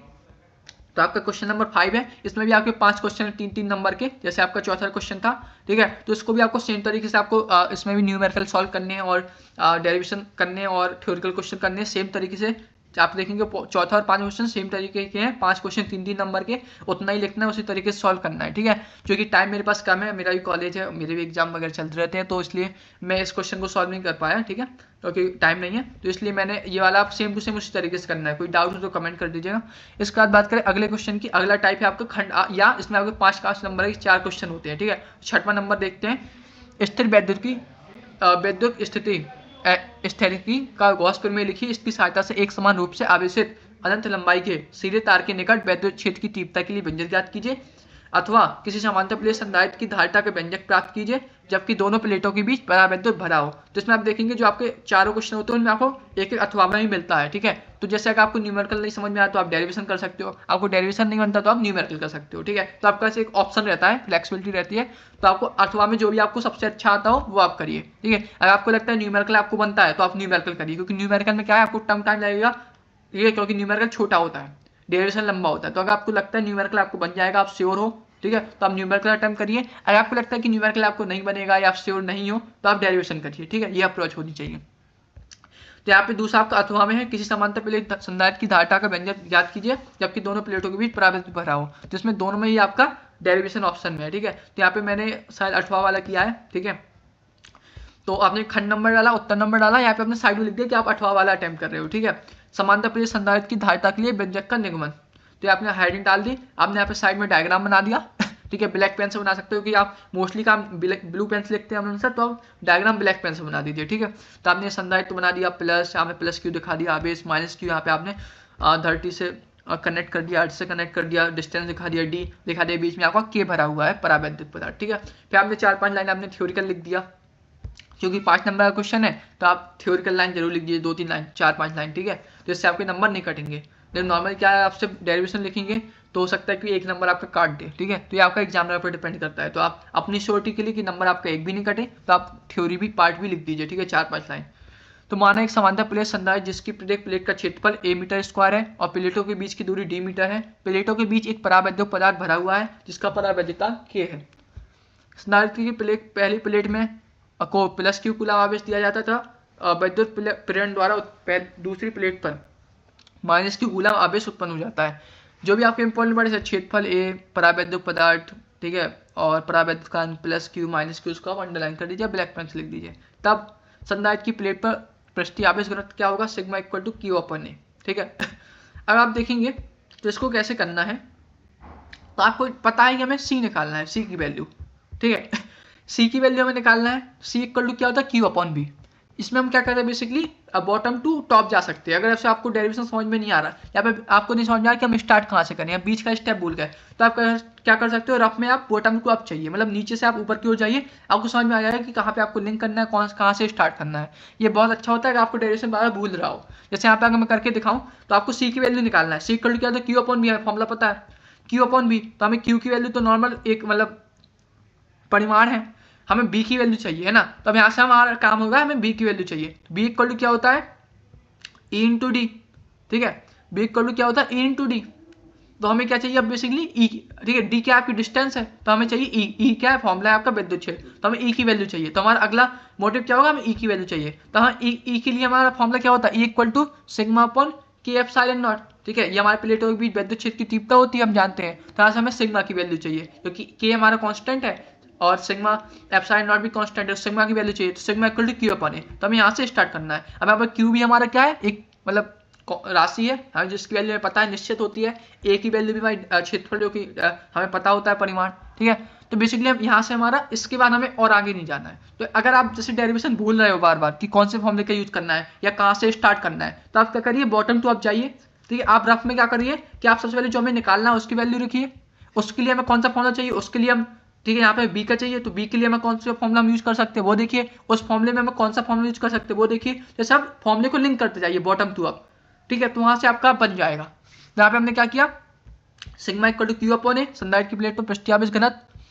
तो आपका क्वेश्चन नंबर 5 है। इसमें भी आपके 5 क्वेश्चन है 3-3 नंबर के, जैसे आपका चौथा क्वेश्चन था। ठीक है, तो इसको भी आपको सेम तरीके से आपको इसमें भी न्यूमेरिकल सॉल्व करने हैं और डेरिवेशन करने हैं और थ्योरिकल क्वेश्चन करने हैं सेम तरीके से। आप देखेंगे चौथा और 5 क्वेश्चन सेम तरीके के हैं, 5 क्वेश्चन 3-3 नंबर के, उतना ही लिखना है, उसी तरीके से सॉल्व करना है। ठीक है, क्योंकि टाइम मेरे पास कम है, मेरा भी कॉलेज है, मेरे भी एग्जाम वगैरह चलते रहते हैं, तो इसलिए मैं इस क्वेश्चन को सॉल्व नहीं कर पाया। ठीक है, क्योंकि टाइम नहीं है, तो इसलिए मैंने ये वाला आप सेम टू सेम उसी तरीके से करना है। कोई डाउट हो तो कमेंट कर दीजिएगा। इसके बाद बात करें अगले क्वेश्चन की। अगला टाइप है आपका खंड या इसमें आपके 5 नंबर के 4 क्वेश्चन होते हैं। ठीक है, 6वां नंबर देखते हैं, स्थिर वैद्युत स्थितिकी का गॉस प्रमेय लिखी। इसकी सहायता से एक समान रूप से आवेशित अनंत लंबाई के सीधे तार के निकट वैद्युत क्षेत्र की तीव्रता के लिए व्यंजक ज्ञात कीजिए, अथवा किसी समांतर प्लेट संधारित्र की धारिता का व्यंजक प्राप्त कीजिए जबकि दोनों प्लेटों के बीच परावैद्युत भरा हो। तो इसमें आप देखेंगे जो आपके चारों क्वेश्चन होते हैं उनमें आपको एक अथवा में ही मिलता है। ठीक है, तो जैसे अगर आपको न्यूमेरिकल नहीं समझ में आया तो आप डेरिवेशन कर सकते हो, आपको डेरिवेशन नहीं बनता तो आप न्यूमेरिकल कर सकते हो। ठीक है, तो आपका एक ऑप्शन रहता है, फ्लेक्सिबिलिटी रहती है, तो आपको अथवा में जो भी आपको सबसे अच्छा आता हो वो आप करिए। ठीक है, अगर आपको लगता है न्यूमेरिकल आपको बनता है तो आप न्यूमेरिकल करिए, क्योंकि न्यूमेरिकल में क्या है, आपको टाइम लगेगा, ये क्योंकि न्यूमेरिकल छोटा होता है, डेरिवेशन लंबा होता है। तो अगर आपको लगता है न्यूमेरिकल आपको बन जाएगा, आप श्योर हो, ठीक है, तो आप न्यूमेरिकल अटेम्प्ट करिए। अगर आपको लगता है कि न्यूमेरिकल आपको नहीं बनेगा या आप श्योर नहीं हो तो आप डेरिवेशन करिए। ठीक है, ये अप्रोच होनी चाहिए। तो यहाँ पे दूसरा आपका अथवा में है, किसी समांतर प्लेट संधारित्र की धारिता का व्यंजक ज्ञात कीजिए जबकि दोनों प्लेटों के बीच परावैद्युत भरा हो। तो इसमें दोनों में ही आपका डेरिवेशन ऑप्शन में है। ठीक है, तो यहाँ पे मैंने शायद अथवा वाला किया है। ठीक है, तो आपने खंड नंबर डाला, उत्तर नंबर डाला, यहाँ पे आपने साइड में लिख दिया कि आप अथवा वाला अटेम्प्ट कर रहे हो। ठीक है, समांतर प्लेट संधारित्र की धारिता के लिए व्यंजक का निगमन, तो आपने हेडिंग डाल दी, आपने यहाँ पे साइड में डायग्राम बना दिया। ठीक है, ब्लैक पेन से बना सकते हो कि आप मोस्टली काम ब्लू पेन से लिखते हैं अनुसार, तो आप डायग्राम ब्लैक पेन से बना दीजिए। ठीक है, तो आपने संधारित्र बना दिया प्लस, यहाँ पे प्लस क्यू दिखा दिया, आवेश माइनस क्यू, यहाँ पे आपने धरती से कनेक्ट कर दिया, अर्थ से कनेक्ट कर दिया, डिस्टेंस दिखा दिया, डी दिखा दिया, बीच में आपका के भरा हुआ है परावैद्युत पदार्थ। ठीक है, फिर आपने 4-5 लाइन आपने थ्योरिकल लिख दिया, क्योंकि 5 नंबर का क्वेश्चन है तो आप थ्योरिकल लाइन जरूर लिख दीजिए, 2-3 लाइन, 4-5 लाइन। ठीक है, तो इससे आपके नंबर नहीं कटेंगे। लेकिन नॉर्मल क्या है, आपसे डेरिवेशन लिखेंगे तो हो सकता है कि 1 नंबर आपका काट दे। ठीक है, तो ये आपका एग्जामिनर पर डिपेंड करता है। तो आप अपनी श्योरिटी के लिए कि नंबर आपका एक भी नहीं कटे तो आप थ्योरी भी पार्ट भी लिख दीजिए। ठीक है, 4-5 लाइन। तो माना एक समांतर प्लेट संधारित्र जिसकी प्रत्येक प्लेट का क्षेत्रफल a मीटर स्क्वायर है और प्लेटों के बीच की दूरी d मीटर है। प्लेटों के बीच एक परावैद्युत पदार्थ भरा हुआ है जिसका परावैद्यता k है। संधारित्र की पहली प्लेट में को प्लस क्यू कुल आवेश दिया जाता था विद्युत प्रेरण द्वारा दूसरी प्लेट पर माइनस की कूलम आवेश उत्पन्न हो जाता है। जो भी आपके इंपॉर्टेंट वर्ड है, क्षेत्रफल ए, परावैद्युत पदार्थ, ठीक है, और परावैद्युत प्लस क्यू माइनस क्यू, उसको आप अंडरलाइन कर दीजिए, ब्लैक पेन से लिख दीजिए। तब संधारित्र की प्लेट पर पृष्ठीय आवेश घनत्व क्या होगा, सिग्मा इक्वल टू क्यू अपन ए, ठीक है। अब आप देखेंगे तो इसको कैसे करना है, तो आपको पता है कि हमें सी निकालना है, सी की वैल्यू, ठीक है। सी की वैल्यू हमें निकालना है, सी इक्वल टू क्या होता है, क्यू अपॉन बी। इसमें हम क्या करते हैं, बेसिकली बॉटम टू टॉप जा सकते हैं। अगर ऐसे आपको डेरिवेशन समझ में नहीं आ रहा, या फिर आपको नहीं समझ में आ रहा कि हम स्टार्ट कहाँ से करें, या बीच का स्टेप भूल गए, तो आप क्या कर सकते हो, रफ में आप बॉटम टू अप चाहिए, मतलब नीचे से आप ऊपर की ओर जाइए, आपको समझ में आ जाएगा कि कहाँ पे आपको लिंक करना है, कहाँ से स्टार्ट करना है। ये बहुत अच्छा होता है अगर आपको डेरिवेशन बार भूल रहा हो। जैसे यहाँ पे अगर मैं करके दिखाऊँ तो आपको सी की वैल्यू निकालना है, सी इक्वल टू क्या होता है, क्यू अपॉन बी, हमें फॉर्मूला पता है, क्यू अपॉन बी। तो हमें क्यू की वैल्यू तो नॉर्मल एक मतलब परिमाण है, हमें बी की वैल्यू चाहिए, है ना। तो अब यहाँ से हमारा काम होगा, हमें बी की वैल्यू चाहिए। बी इक्वल टू क्या होता है, ई इंटू डी, ठीक है। बी इक्वल टू क्या होता है, ई इंटू डी। तो हमें क्या चाहिए अब, बेसिकली ई, ठीक है, डी क्या आपकी डिस्टेंस है, तो हमें चाहिए ई, ई क्या है, फॉर्मूला है आपका विद्युत क्षेत्र, तो हमें ई की वैल्यू चाहिए। तो हमारा अगला मोटिव क्या होगा, हमें ई की वैल्यू चाहिए। तो हाँ, ई के लिए हमारा फॉर्मूला क्या होता है, E equal to sigma upon K epsilon nought, ठीक है। ये हमारे प्लेटों के बीच विद्युत क्षेत्र की तीव्रता होती है, हम जानते हैं। तो यहाँ से हमें सिग्मा की वैल्यू चाहिए, क्योंकि के हमारा कांस्टेंट है और सिग्मा एप्सिलॉन नॉट भी कांस्टेंट है, सिग्मा की वैल्यू चाहिए। तो sigma equal to Q upon A, तो हमें यहाँ से स्टार्ट करना है। अब यहाँ पर क्यू भी हमारा क्या है, एक मतलब राशि है, हमें जिसकी वैल्यू हमें पता है, निश्चित होती है। ए की वैल्यू भी हमारी क्षेत्रफल जो कि हमें पता होता है, परिमाण, ठीक है। तो बेसिकली हम यहाँ से हमारा, इसके बाद हमें और आगे नहीं जाना है। तो अगर आप जैसे डेरिवेशन भूल रहे हो बार बार कि कौन से फॉर्मूले का यूज करना है या कहाँ से स्टार्ट करना है, तो आप क्या करिए, बॉटम टू आप जाइए, ठीक है। आप रफ में क्या करिए कि आप सबसे पहले जो हमें निकालना है उसकी वैल्यू रखिए, उसके लिए हमें कौन सा फॉर्मूला चाहिए, उसके लिए हम, ठीक है, यहाँ पे बी का चाहिए, तो बी के लिए हमें कौन सा फॉर्मूला हम यूज कर सकते हैं वो देखिए, उस फॉर्मूले में हमें कौन सा फॉर्मूला यूज कर सकते हैं वो देखिए। जैसे आप फॉर्मूले को लिंक करते जाइए बॉटम टू अप, ठीक है। तो वहां से आपका बन जाएगा। यहाँ पे हमने क्या किया, sigma equal to Q upon A, संधारित्र की प्लेट पर पृष्ठीय आवेश घनत्व,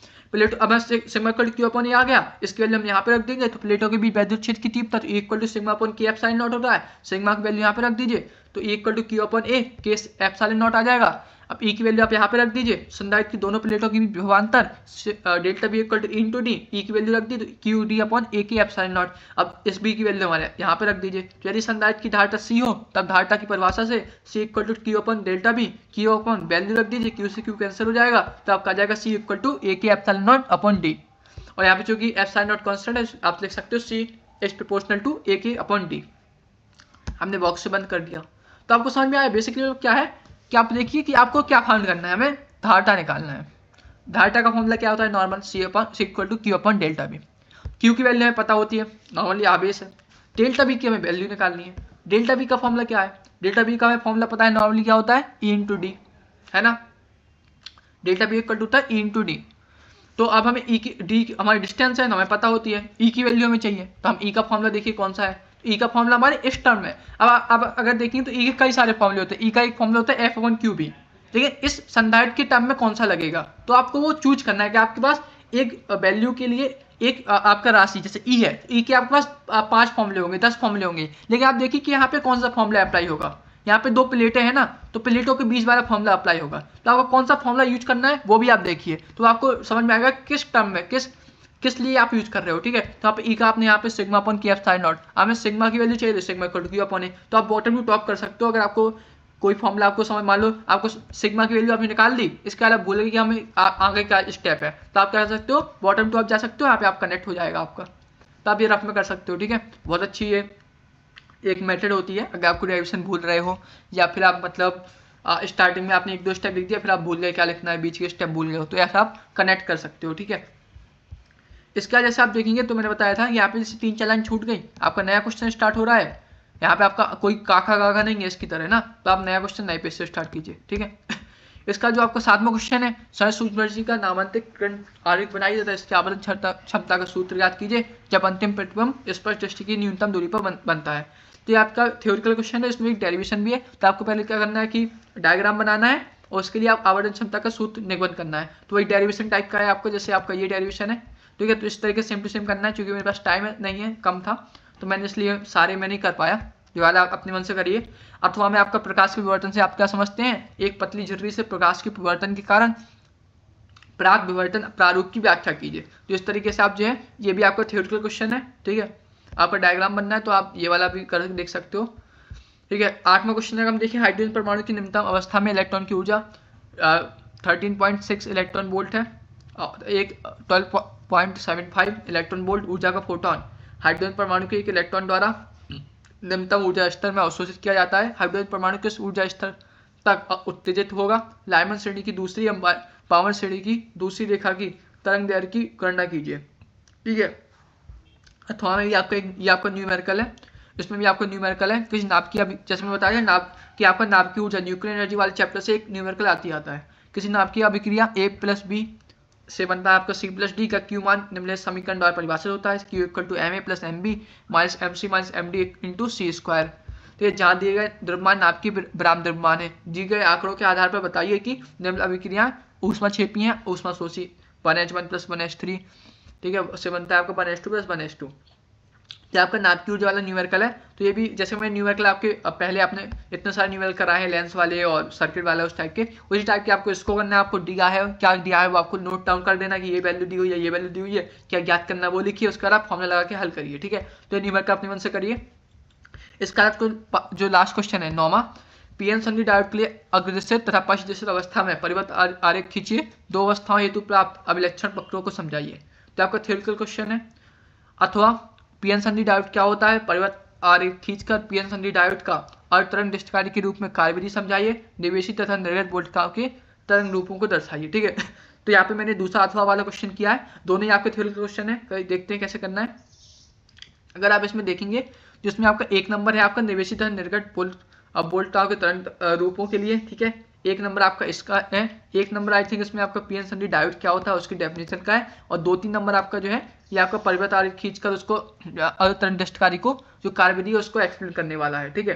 प्लेट अब sigma equal to Q upon A आ गया, इसकी वैल्यू हम यहाँ पे रख देंगे। तो प्लेटों के बीच विद्युत क्षेत्र की तीव्रता, तो equal to sigma upon K epsilon not होता है, सिग्मा की वैल्यू यहाँ पे रख दीजिए, तो इक्वल टू क्यू अपॉन ए के एप्सिलॉन नॉट आ जाएगा। अब ई की वैल्यू आप यहाँ पे रख दीजिए, संधारित्र की दोनों प्लेटों की विभवांतर delta B equal to into D, E की वैल्यू रख दी, तो क्यू डी अपॉन ए के एप्सिलॉन नॉट। अब इस बी की वैल्यू हमारे यहाँ पे रख दीजिए। तो यदि संधारित्र की धारिता सी हो, तब धारिता की परिभाषा से C equal to Q upon delta B, Q upon value रख दीजिए, क्यू से क्यू कैंसिल हो जाएगा, तो आपका आ जाएगा सी इक्वल टू ए के एप्सिलॉन नॉट अपॉन डी। और यहाँ पे चूंकि एप्सिलॉन नॉट कांस्टेंट है, आप लिख सकते हो सी इज प्रोपोर्शनल टू ए के अपॉन डी। हमने बॉक्स से बंद कर दिया। तो आपको समझ में आया बेसिकली क्या है कि आप देखिए कि आपको क्या फाइंड करना है, हमें धारिता निकालना है। धारिता का फॉर्मूला क्या होता है, normal C equal to Q upon delta B. Q की वैल्यू हमें पता होती है, नॉर्मली आवेश है। डेल्टा बी की हमें वैल्यू निकालनी है। डेल्टा बी का फॉर्मूला क्या है, डेल्टा बी का हमें फॉर्मूला पता है, नॉर्मली क्या होता है, ई इंटू डी, है ना। डेल्टा बी इक्वल टू होता है ई इंटू डी। तो अब हमें ई की, डी हमारी डिस्टेंस है, हमें पता होती है, ई की वैल्यू हमें चाहिए। तो हम ई का फॉर्मूला देखिए कौन सा है, ई का फॉर्मूला हमारे इस टर्म में। अब अगर देखें तो ई के कई सारे फॉर्मूले होते हैं। ई का एक फॉर्मूला होता है एफ वन क्यू बी, ठीक है। इस संधारित्र के टर्म में कौन सा लगेगा, तो आपको वो चूज करना है कि आपके पास एक वैल्यू के लिए एक आपका राशि जैसे ई है, ई के आपके पास 5 फॉर्मूले होंगे, 10 फॉर्मूले होंगे, लेकिन आप देखिए कि यहाँ पे कौन सा फॉर्मूला अप्लाई होगा। यहाँ पे 2 प्लेटें हैं ना, तो प्लेटों के बीच वाला फॉर्मूला अप्लाई होगा। तो आपको कौन सा फॉर्मूला यूज करना है वो भी आप देखिए, तो आपको समझ में आएगा किस टर्म में किस लिए आप यूज कर रहे हो, ठीक है। तो आप ई का आपने यहाँ पे sigma upon K epsilon naught, हमें सिग्मा की वैल्यू चाहिए, sigma equal to Q upon A. तो आप बॉटम टू टॉप कर सकते हो। अगर आपको कोई फॉर्मूला आपको समझ, मान लो आपको सिग्मा की वैल्यू आपने निकाल दी, इसके बाद आप भूलेंगे कि हमें आगे क्या स्टेप है, तो आप क्या कर सकते हो, बॉटम टू आप जा सकते हो, यहाँ पे आप कनेक्ट हो जाएगा आपका। तो आप ये रफ में कर सकते हो, ठीक है। बहुत अच्छी ये एक मेथड होती है अगर आपको डेरिवेशन भूल रहे हो, या फिर आप मतलब स्टार्टिंग में आपने 1-2 स्टेप लिख दिया, फिर आप भूल गए क्या लिखना है, बीच के स्टेप भूल गए हो, तो ऐसा आप कनेक्ट कर सकते हो, ठीक है। इसका जैसे आप देखेंगे तो मैंने बताया था यहाँ पे जैसे 3-4 लाइन छूट गई, आपका नया क्वेश्चन स्टार्ट हो रहा है। यहाँ पे आपका कोई काका गागा नहीं है इसकी तरह ना, तो आप नया क्वेश्चन नए पेज से स्टार्ट कीजिए, ठीक है। इसका जो आपका 7वां क्वेश्चन है, स्वयं सूक्ष्मदर्शी का नामांतरण आरेख बनाई जाता है, इसकी आवर्धन क्षमता का सूत्र याद कीजिए जब अंतिम प्रतिबिंब स्पष्ट दृष्टि की न्यूनतम दूरी पर बनता है। तो ये आपका थ्योरेटिकल क्वेश्चन है, इसमें एक डेरिवेशन भी है। तो आपको पहले क्या करना है कि डायग्राम बनाना है और उसके लिए आप आवर्धन क्षमता का सूत्र निगमन करना है। तो वही डेरिवेशन टाइप का है आपको, जैसे आपका ये डेरिवेशन है, ठीक है। तो इस तरीके से सेम टू सेम करना है, क्योंकि मेरे पास टाइम नहीं है, कम था, तो मैंने इसलिए सारे मैं नहीं कर पाया। जो वाला आप अपने मन से करिए। अथवा में आपका प्रकाश के विवर्तन से आप क्या समझते हैं, एक पतली झिर्री से प्रकाश के विवर्तन के कारण प्राक विवर्तन प्रारूप की व्याख्या कीजिए। तो इस तरीके से आप जो है, ये भी आपका थ्योरेटिकल क्वेश्चन है, ठीक है। आपका डायग्राम बनना है तो आप ये वाला भी कर देख सकते हो। ठीक है, 8वां क्वेश्चन है, हम देखिए हाइड्रोजन परमाणु की निम्नतम अवस्था में इलेक्ट्रॉन की ऊर्जा 13.6 इलेक्ट्रॉन वोल्ट है। एक 12.75 इलेक्ट्रॉन वोल्ट ऊर्जा का फोटोन हाइड्रोजन परमाणु के एक इलेक्ट्रॉन द्वारा निम्नतम ऊर्जा स्तर में अवशोषित किया जाता है। हाइड्रोजन परमाणु किस ऊर्जा स्तर तक उत्तेजित होगा? लाइमन श्रेणी की दूसरी या पावर श्रेणी की दूसरी रेखा की तरंग दैर्घ्य की गणना कीजिए। ठीक है, अथवा में भी आपका ये आपका न्यूमेरिकल है, इसमें भी आपका न्यूमेरिकल है। किसी नाभ की, अभी जैसे मैं बताया नाभ कि आपका नाभ की ऊर्जा न्यूक्लियर एनर्जी वाले चैप्टर से एक न्यूमेरिकल आता है। किसी नाभ की अभिक्रिया A+B से बनता है आपका C+D का क्यू मान निम्नलिखित समीकरण द्वारा परिभाषित होता है। Q = Ma + Mb - MC - Md × C²। तो ये जहाँ दिए गए द्रव्यमान नाभ की बराबर द्रव्यमान है, दिए गए आंकड़ों के आधार पर बताइए कि निम्न अभिक्रियाएं ऊष्माक्षेपी हैं, ऊष्माशोषी 1H1 + 1H3। ठीक है, उससे बनता है आपका 1H2 + 1H2। ये आपका नाभ की ऊर्जा वाला न्यूमेरिकल है। तो ये भी जैसे मैं न्यूमेरिकल आपके पहले आपने इतने सारे न्यूमेरिकल कराए हैं, लेंस वाले और सर्किट वाले उस टाइप के, उसी टाइप के आपको इसको करना है। आपको दिया है, क्या दिया है वो आपको नोट डाउन कर देना कि ये वैल्यू दी हुई है, ये वैल्यू दी हुई है, क्या ज्ञात करना वो लिखिए, उसके बाद आप फॉर्मूला लगा के हल करिए। ठीक है, तो ये न्यूमेरिकल अपने मन से करिए। इसका जो लास्ट क्वेश्चन है 9वां, पीएन संधि डायोड के लिए अग्रदिशित तथा पश्चदिशित अवस्था में परिवर्त आरेख खींचिए। दो अवस्थाओं हेतु प्राप्त अभिलक्षण प्रक्रियाओं को समझाइए। तो आपका थ्योरेटिकल क्वेश्चन है। अथवा पीएन संधि डायोड क्या होता है, परिवर्त आरेख खींचकर पीएन संधि डायोड का अर्धतरंग दृष्टिकारी के रूप में कार्यविधि समझाइए। निवेशी तथा निर्गत वोल्टताओं के तरंग रूपों को दर्शाइए। ठीक है, तो यहाँ पे मैंने दूसरा अथवा वाला क्वेश्चन किया है। दोनों ही आपके थ्योरेटिकल क्वेश्चन है, देखते हैं कैसे करना है। अगर आप इसमें देखेंगे जिसमें आपका 1 नंबर है आपका निवेशी तथा निर्गत वोल्टताओं के तरंग रूपों के लिए। ठीक है, 1 नंबर आपका इसका है। 1 नंबर आई थिंक इसमें आपका पीएन संधि डायोड क्या होता है उसकी डेफिनेशन का है। और 2-3 नंबर आपका जो है ये आपका परिवर्त आरेख खींचकर उसको अर्धतरंग दृष्टिकारी को जो कार्यविधि है उसको एक्सप्लेन करने वाला है। ठीक है,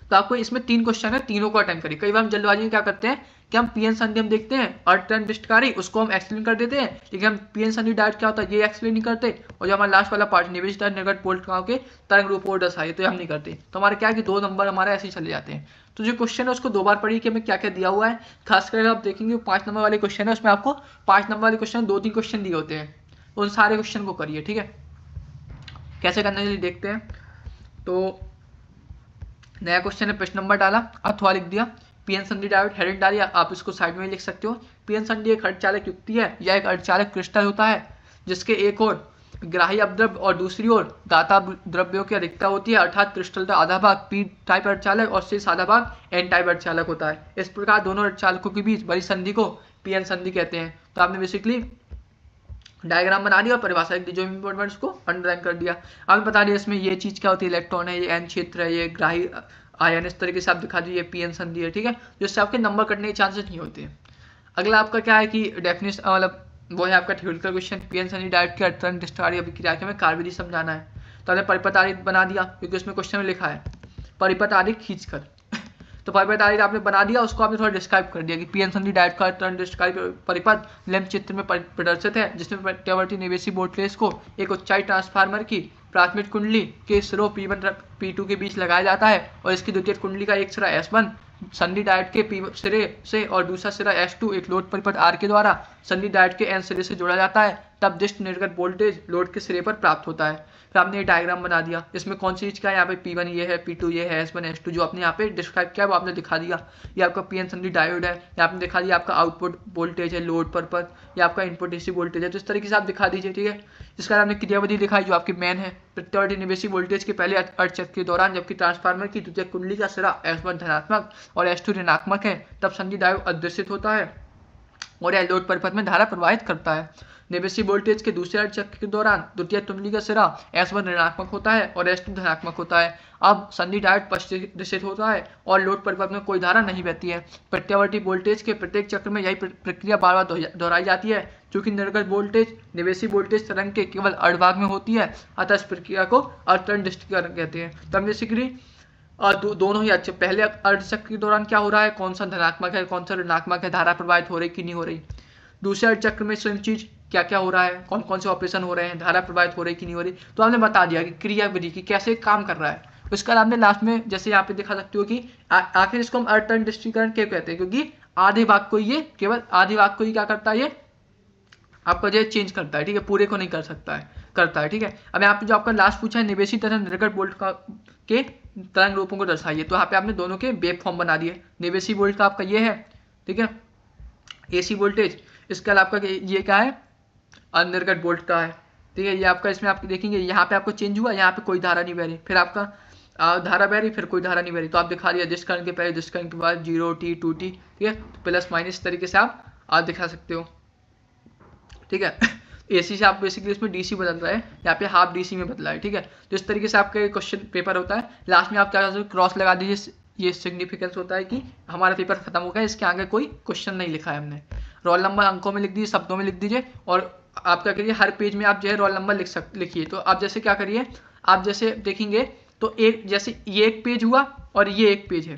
तो आपको इसमें 3 क्वेश्चन है, तीनों को अटेंड करिए। कई बार हम जल्दबाजी में क्या करते हैं कि हम पीएन संधि हम देखते हैं अर्धतरंग दृष्टिकारी, उसको हम एक्सप्लेन कर देते हैं, लेकिन हम पीएन संधि डायोड क्या होता है ये एक्सप्लेन नहीं करते। और जो हमारा लास्ट वाला पार्ट निवेशी तथा निर्गत वोल्टताओं के तरंग रूप और दर्शाइए, तो हम नहीं करते। तो हमारे क्या है कि 2 नंबर हमारे ऐसे ही चले जाते हैं। तो जो क्वेश्चन है उसको 2 बार पढ़िए कि हमें क्या क्या दिया हुआ है। खासकर आप देखेंगे 5 नंबर वाले क्वेश्चन है, उसमें आपको 5 नंबर वाले क्वेश्चन 2-3 क्वेश्चन दिए होते हैं, उन सारे क्वेश्चन को करिए। ठीक है, कैसे करने के लिए देखते हैं। तो नया क्वेश्चन है, प्रश्न नंबर डाला, अथवा लिख दिया, पीएन संधि डायोड हेडिंग डालिए, आप इसको साइड में लिख सकते हो। पीएन संधि एक अर्धचालक युक्ति है या एक अर्धचालक क्रिस्टल होता है जिसके एक ओर ग्राही अपद्रव्य और दूसरी ओर दाता द्रव्यों की अधिकता होती है, अर्थात क्रिस्टल का आधा भाग पी टाइप अर्धचालक और शेष आधा भाग एन टाइप अर्धचालक होता है। इस प्रकार दोनों अर्धचालकों के बीच बड़ी संधि को पीएन संधि कहते हैं। तो आपने बेसिकली डायग्राम बना दिया और परिभाषा लिख दी, जो इंपॉर्टेंट उसको अंडरलाइन कर दिया। आप बता दिया इसमें ये चीज क्या होती है, इलेक्ट्रॉन है, ये एन क्षेत्र है, ये ग्राही आयन, इस तरीके से आप दिखा दीजिए पीएन संधि है। ठीक है, जिससे आपके नंबर कटने के चांसेस नहीं होते। अगला आपका क्या है कि डेफिनेशन मतलब वो है आपका थ्योरेटिकल क्वेश्चन, पीएन संधि डायोड के अर्धतरंग दृष्टिकारी अभिक्रिया के में कार्यविधि समझाना है। तो हमने परिपथ आरेख बना दिया क्योंकि उसमें क्वेश्चन में लिखा है परिपथ आरेख खींचकर। तो परिपथ आरेख आपने बना दिया, उसको आपने थोड़ा डिस्क्राइब कर दिया कि पीएन संधि डायोड का अर्धतरंग दृष्टिकारी परिपथ लैंप चित्र में प्रदर्शित है, जिसमें प्रत्यावर्ती निवेशी वोल्टेज को एक उच्चाई ट्रांसफार्मर की प्राथमिक कुंडली के सिरों P1 P2 के बीच लगाया जाता है और इसकी द्वितीयक कुंडली का एक सिरा S1 संधि डायोड के P सिरे से और दूसरा सिरा S2 एक लोड परिपथ R के द्वारा संधि डायोड के N सिरे से जोड़ा जाता है। तब दिष्ट निर्गत वोल्टेज लोड के सिरे पर प्राप्त होता है। फिर आपने ये डायग्राम बना दिया, इसमें कौन सी चीज़ का है, यहाँ पे P1 ये है, P2 ये है, S1 S2 जो आपने यहाँ पे डिस्क्राइब किया वो आपने दिखा दिया। ये आपका पीएन संधि डायोड है, ये आपने दिखा दिया आपका आउटपुट वोल्टेज है लोड पर, ये आपका इनपुट डीसी वोल्टेज है। तो इस तरीके से आप दिखा दीजिए। ठीक है, इसके बाद आपने क्रियाविधि दिखाई जो आपकी मेन है, प्रत्यावर्ती निवेशी वोल्टेज के पहले अर्धचक्र के दौरान जबकि ट्रांसफार्मर की द्वितीयक कुंडली का सिरा S1 धनात्मक और S2 ऋणात्मक है, तब संधि डायोड अदृश्यत होता है और यह लोड परिपथ में धारा प्रवाहित करता है। निवेशी वोल्टेज के दूसरे अर्धचक्र के दौरान द्वितीय कुंडली का सिरा S1 ऋणात्मक होता है और S2 धनात्मक होता है। अब संधि डायोड पश्चिम होता है और लोड परिपथ में कोई धारा नहीं बहती है। प्रत्यावर्ती वोल्टेज के प्रत्येक चक्र में यही प्रक्रिया बार बार दोहराई जाती है। चूंकि निर्गत वोल्टेज निवेशी वोल्टेज तरंग के केवल अर्धभाग में होती है, अतः इस प्रक्रिया को अर्धतरंग दृष्टिकरण कहते हैं। तब बेसिकली दोनों ही अच्छे, पहले अर्धचक्र के दौरान क्या हो रहा है, कौन सा धनात्मक है कौन सा ऋणात्मक है, धारा प्रवाहित हो रही कि नहीं हो रही। दूसरे अर्धचक्र में सेम चीज क्या क्या हो रहा है, कौन कौन से ऑपरेशन हो रहे हैं, धारा प्रवाहित हो रही कि नहीं हो रही। तो आपने बता दिया कि क्रियाविधि की कैसे काम कर रहा है। उसके बाद आपने लास्ट में जैसे यहाँ पे दिखा सकते हो कि आखिर इसको हम अर्धतरंग दृष्टिकरण क्यों कहते हैं, क्योंकि आधे भाग को ये केवल आधे भाग को ही क्या करता है, ये आपका जो चेंज करता है। ठीक है, पूरे को नहीं कर सकता है। करता है। ठीक है, अब यहाँ पे जो आपका लास्ट पूछा है निवेशी तथा निर्गत वोल्ट का के तरंग रूपों को दर्शाइए, तो यहाँ पे आपने दोनों के वेव फॉर्म बना दिए। निवेशी वोल्ट का आपका ये है, ठीक है, एसी वोल्टेज, इसके अलावा आपका ये क्या है, अनिर्गत वोल्ट का है। ठीक है, ये आपका इसमें आप देखेंगे यहाँ पे आपको चेंज हुआ, यहाँ पे कोई धारा नहीं बह रही, फिर आपका धारा बह रही, फिर कोई धारा नहीं बह रही, तो आप दिखा दिया जिस करंट के पहले जिस करंट के बाद 0T 2T। ठीक है, तो प्लस माइनस तरीके से आप दिखा सकते हो। ठीक है, एसी से आप बेसिकली इसमें डीसी बदल रहा है, यहाँ पे हाफ डीसी में बदला है। ठीक है, तो इस तरीके से आपका क्वेश्चन पेपर होता है। लास्ट में आप क्या क्रॉस लगा दीजिए, ये सिग्निफिकेंस होता है कि हमारा पेपर खत्म हो गया, इसके आगे कोई क्वेश्चन नहीं लिखा है हमने। रोल नंबर अंकों में लिख दीजिए, शब्दों में लिख दीजिए, और आप क्या करिए हर पेज में आप जो है रोल नंबर लिखिए। तो आप जैसे क्या करिए, आप जैसे देखेंगे तो एक जैसे ये एक पेज हुआ और ये एक पेज है।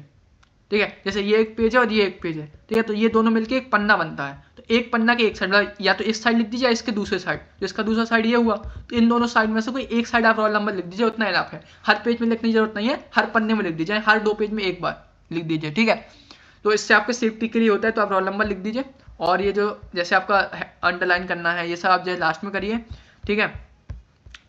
ठीक है, जैसे ये एक पेज है और ये एक पेज है। ठीक है, तो ये दोनों मिलके एक पन्ना बनता है। तो एक पन्ना के एक साइड, मतलब या तो इस साइड लिख दीजिए या इसके दूसरे साइड, तो इसका दूसरा साइड ये हुआ, तो इन दोनों साइड में से कोई एक साइड आप रोल नंबर लिख दीजिए, उतना इनफ है। हर पेज में लिखने की जरूरत नहीं है, हर पन्ने में लिख दीजिए, हर 2 पेज में एक बार लिख दीजिए। ठीक है, तो इससे आपके सेफ्टी के लिए होता है, तो आप रोल नंबर लिख दीजिए। और ये जो जैसे आपका अंडरलाइन करना है, ये सब आप जो है लास्ट में करिए। ठीक है,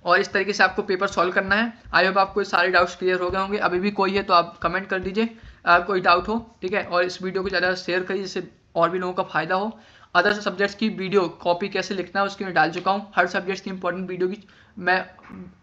और इस तरीके से आपको पेपर सॉल्व करना है। आई होप आपको सारे डाउट्स क्लियर हो गए होंगे। अभी भी कोई है तो आप कमेंट कर दीजिए, कोई डाउट हो। ठीक है, और इस वीडियो को ज़्यादा शेयर करिए जिससे और भी लोगों का फायदा हो। अदर सब्जेक्ट्स की वीडियो कॉपी कैसे लिखना है उसकी मैं डाल चुका हूँ। हर सब्जेक्ट की इंपॉर्टेंट वीडियो की मैं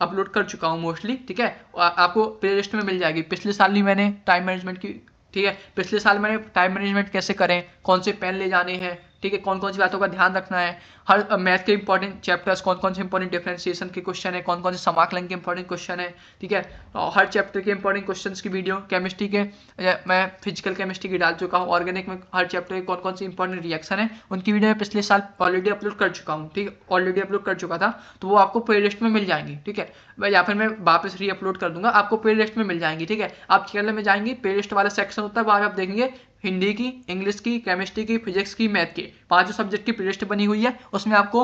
अपलोड कर चुका हूँ मोस्टली। ठीक है, आपको प्ले लिस्ट में मिल जाएगी। पिछले साल ही मैंने टाइम मैनेजमेंट की, ठीक है, पिछले साल मैंने टाइम मैनेजमेंट कैसे करें, कौन से पेन ले जाने हैं, ठीक है, कौन कौन सी बातों का ध्यान रखना है, हर मैथ के इंपॉर्टेंट चैप्टर्स, कौन कौन से इंपॉर्टेंट डिफरेंशिएशन के क्वेश्चन है, कौन कौन से समाकलन के इंपॉर्टेंट क्वेश्चन है। ठीक है, और हर चैप्टर के इंपॉर्टेंट क्वेश्चंस की वीडियो, केमिस्ट्री के मैं फिजिकल केमिस्ट्री की डाल चुका हूँ। ऑर्गेनिक में हर चैप्टर के कौन कौन से इंपॉर्टेंट रिएक्शन है उनकी वीडियो मैं पिछले साल ऑलरेडी अपलोड कर चुका हूँ। ठीक है, ऑलरेडी अपलोड कर चुका था, तो वो आपको प्ले लिस्ट में मिल जाएंगी। ठीक है, या फिर मैं वापस री अपलोड कर दूंगा, आपको प्ले लिस्ट में मिल जाएंगी। ठीक है, आप चैनल में जाएंगे, प्ले लिस्ट वाला सेक्शन होता है, वहाँ आप देखेंगे हिंदी की, इंग्लिश की, केमिस्ट्री की, फिजिक्स की, मैथ की 5 सब्जेक्ट की प्लेलिस्ट बनी हुई है। उसमें आपको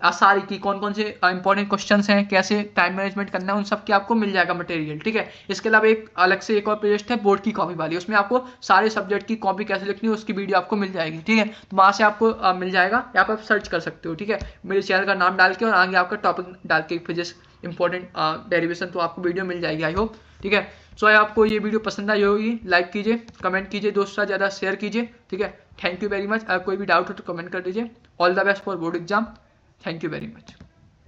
सारी की कौन कौन से इंपॉर्टेंट क्वेश्चंस हैं, कैसे टाइम मैनेजमेंट करना है, उन सब की आपको मिल जाएगा मटेरियल। ठीक है, इसके अलावा एक अलग से एक और प्लेलिस्ट है बोर्ड की कॉपी वाली, उसमें आपको सारे सब्जेक्ट की कॉपी कैसे लिखनी है उसकी वीडियो आपको मिल जाएगी। ठीक है, तो वहाँ से आपको मिल जाएगा, यहाँ पर आप सर्च कर सकते हो। ठीक है, मेरे चैनल का नाम डाल के और आगे आपका टॉपिक डाल के फिजिक्स इंपॉर्टेंट डेरिवेशन, तो आपको वीडियो मिल जाएगी। I hope. ठीक है, सो आपको ये वीडियो पसंद आई होगी, लाइक कीजिए, कमेंट कीजिए, दोस्तों ज़्यादा शेयर कीजिए। ठीक है, थैंक यू वेरी मच। कोई भी डाउट हो तो कमेंट कर दीजिए। All the best for board exam. Thank you very much.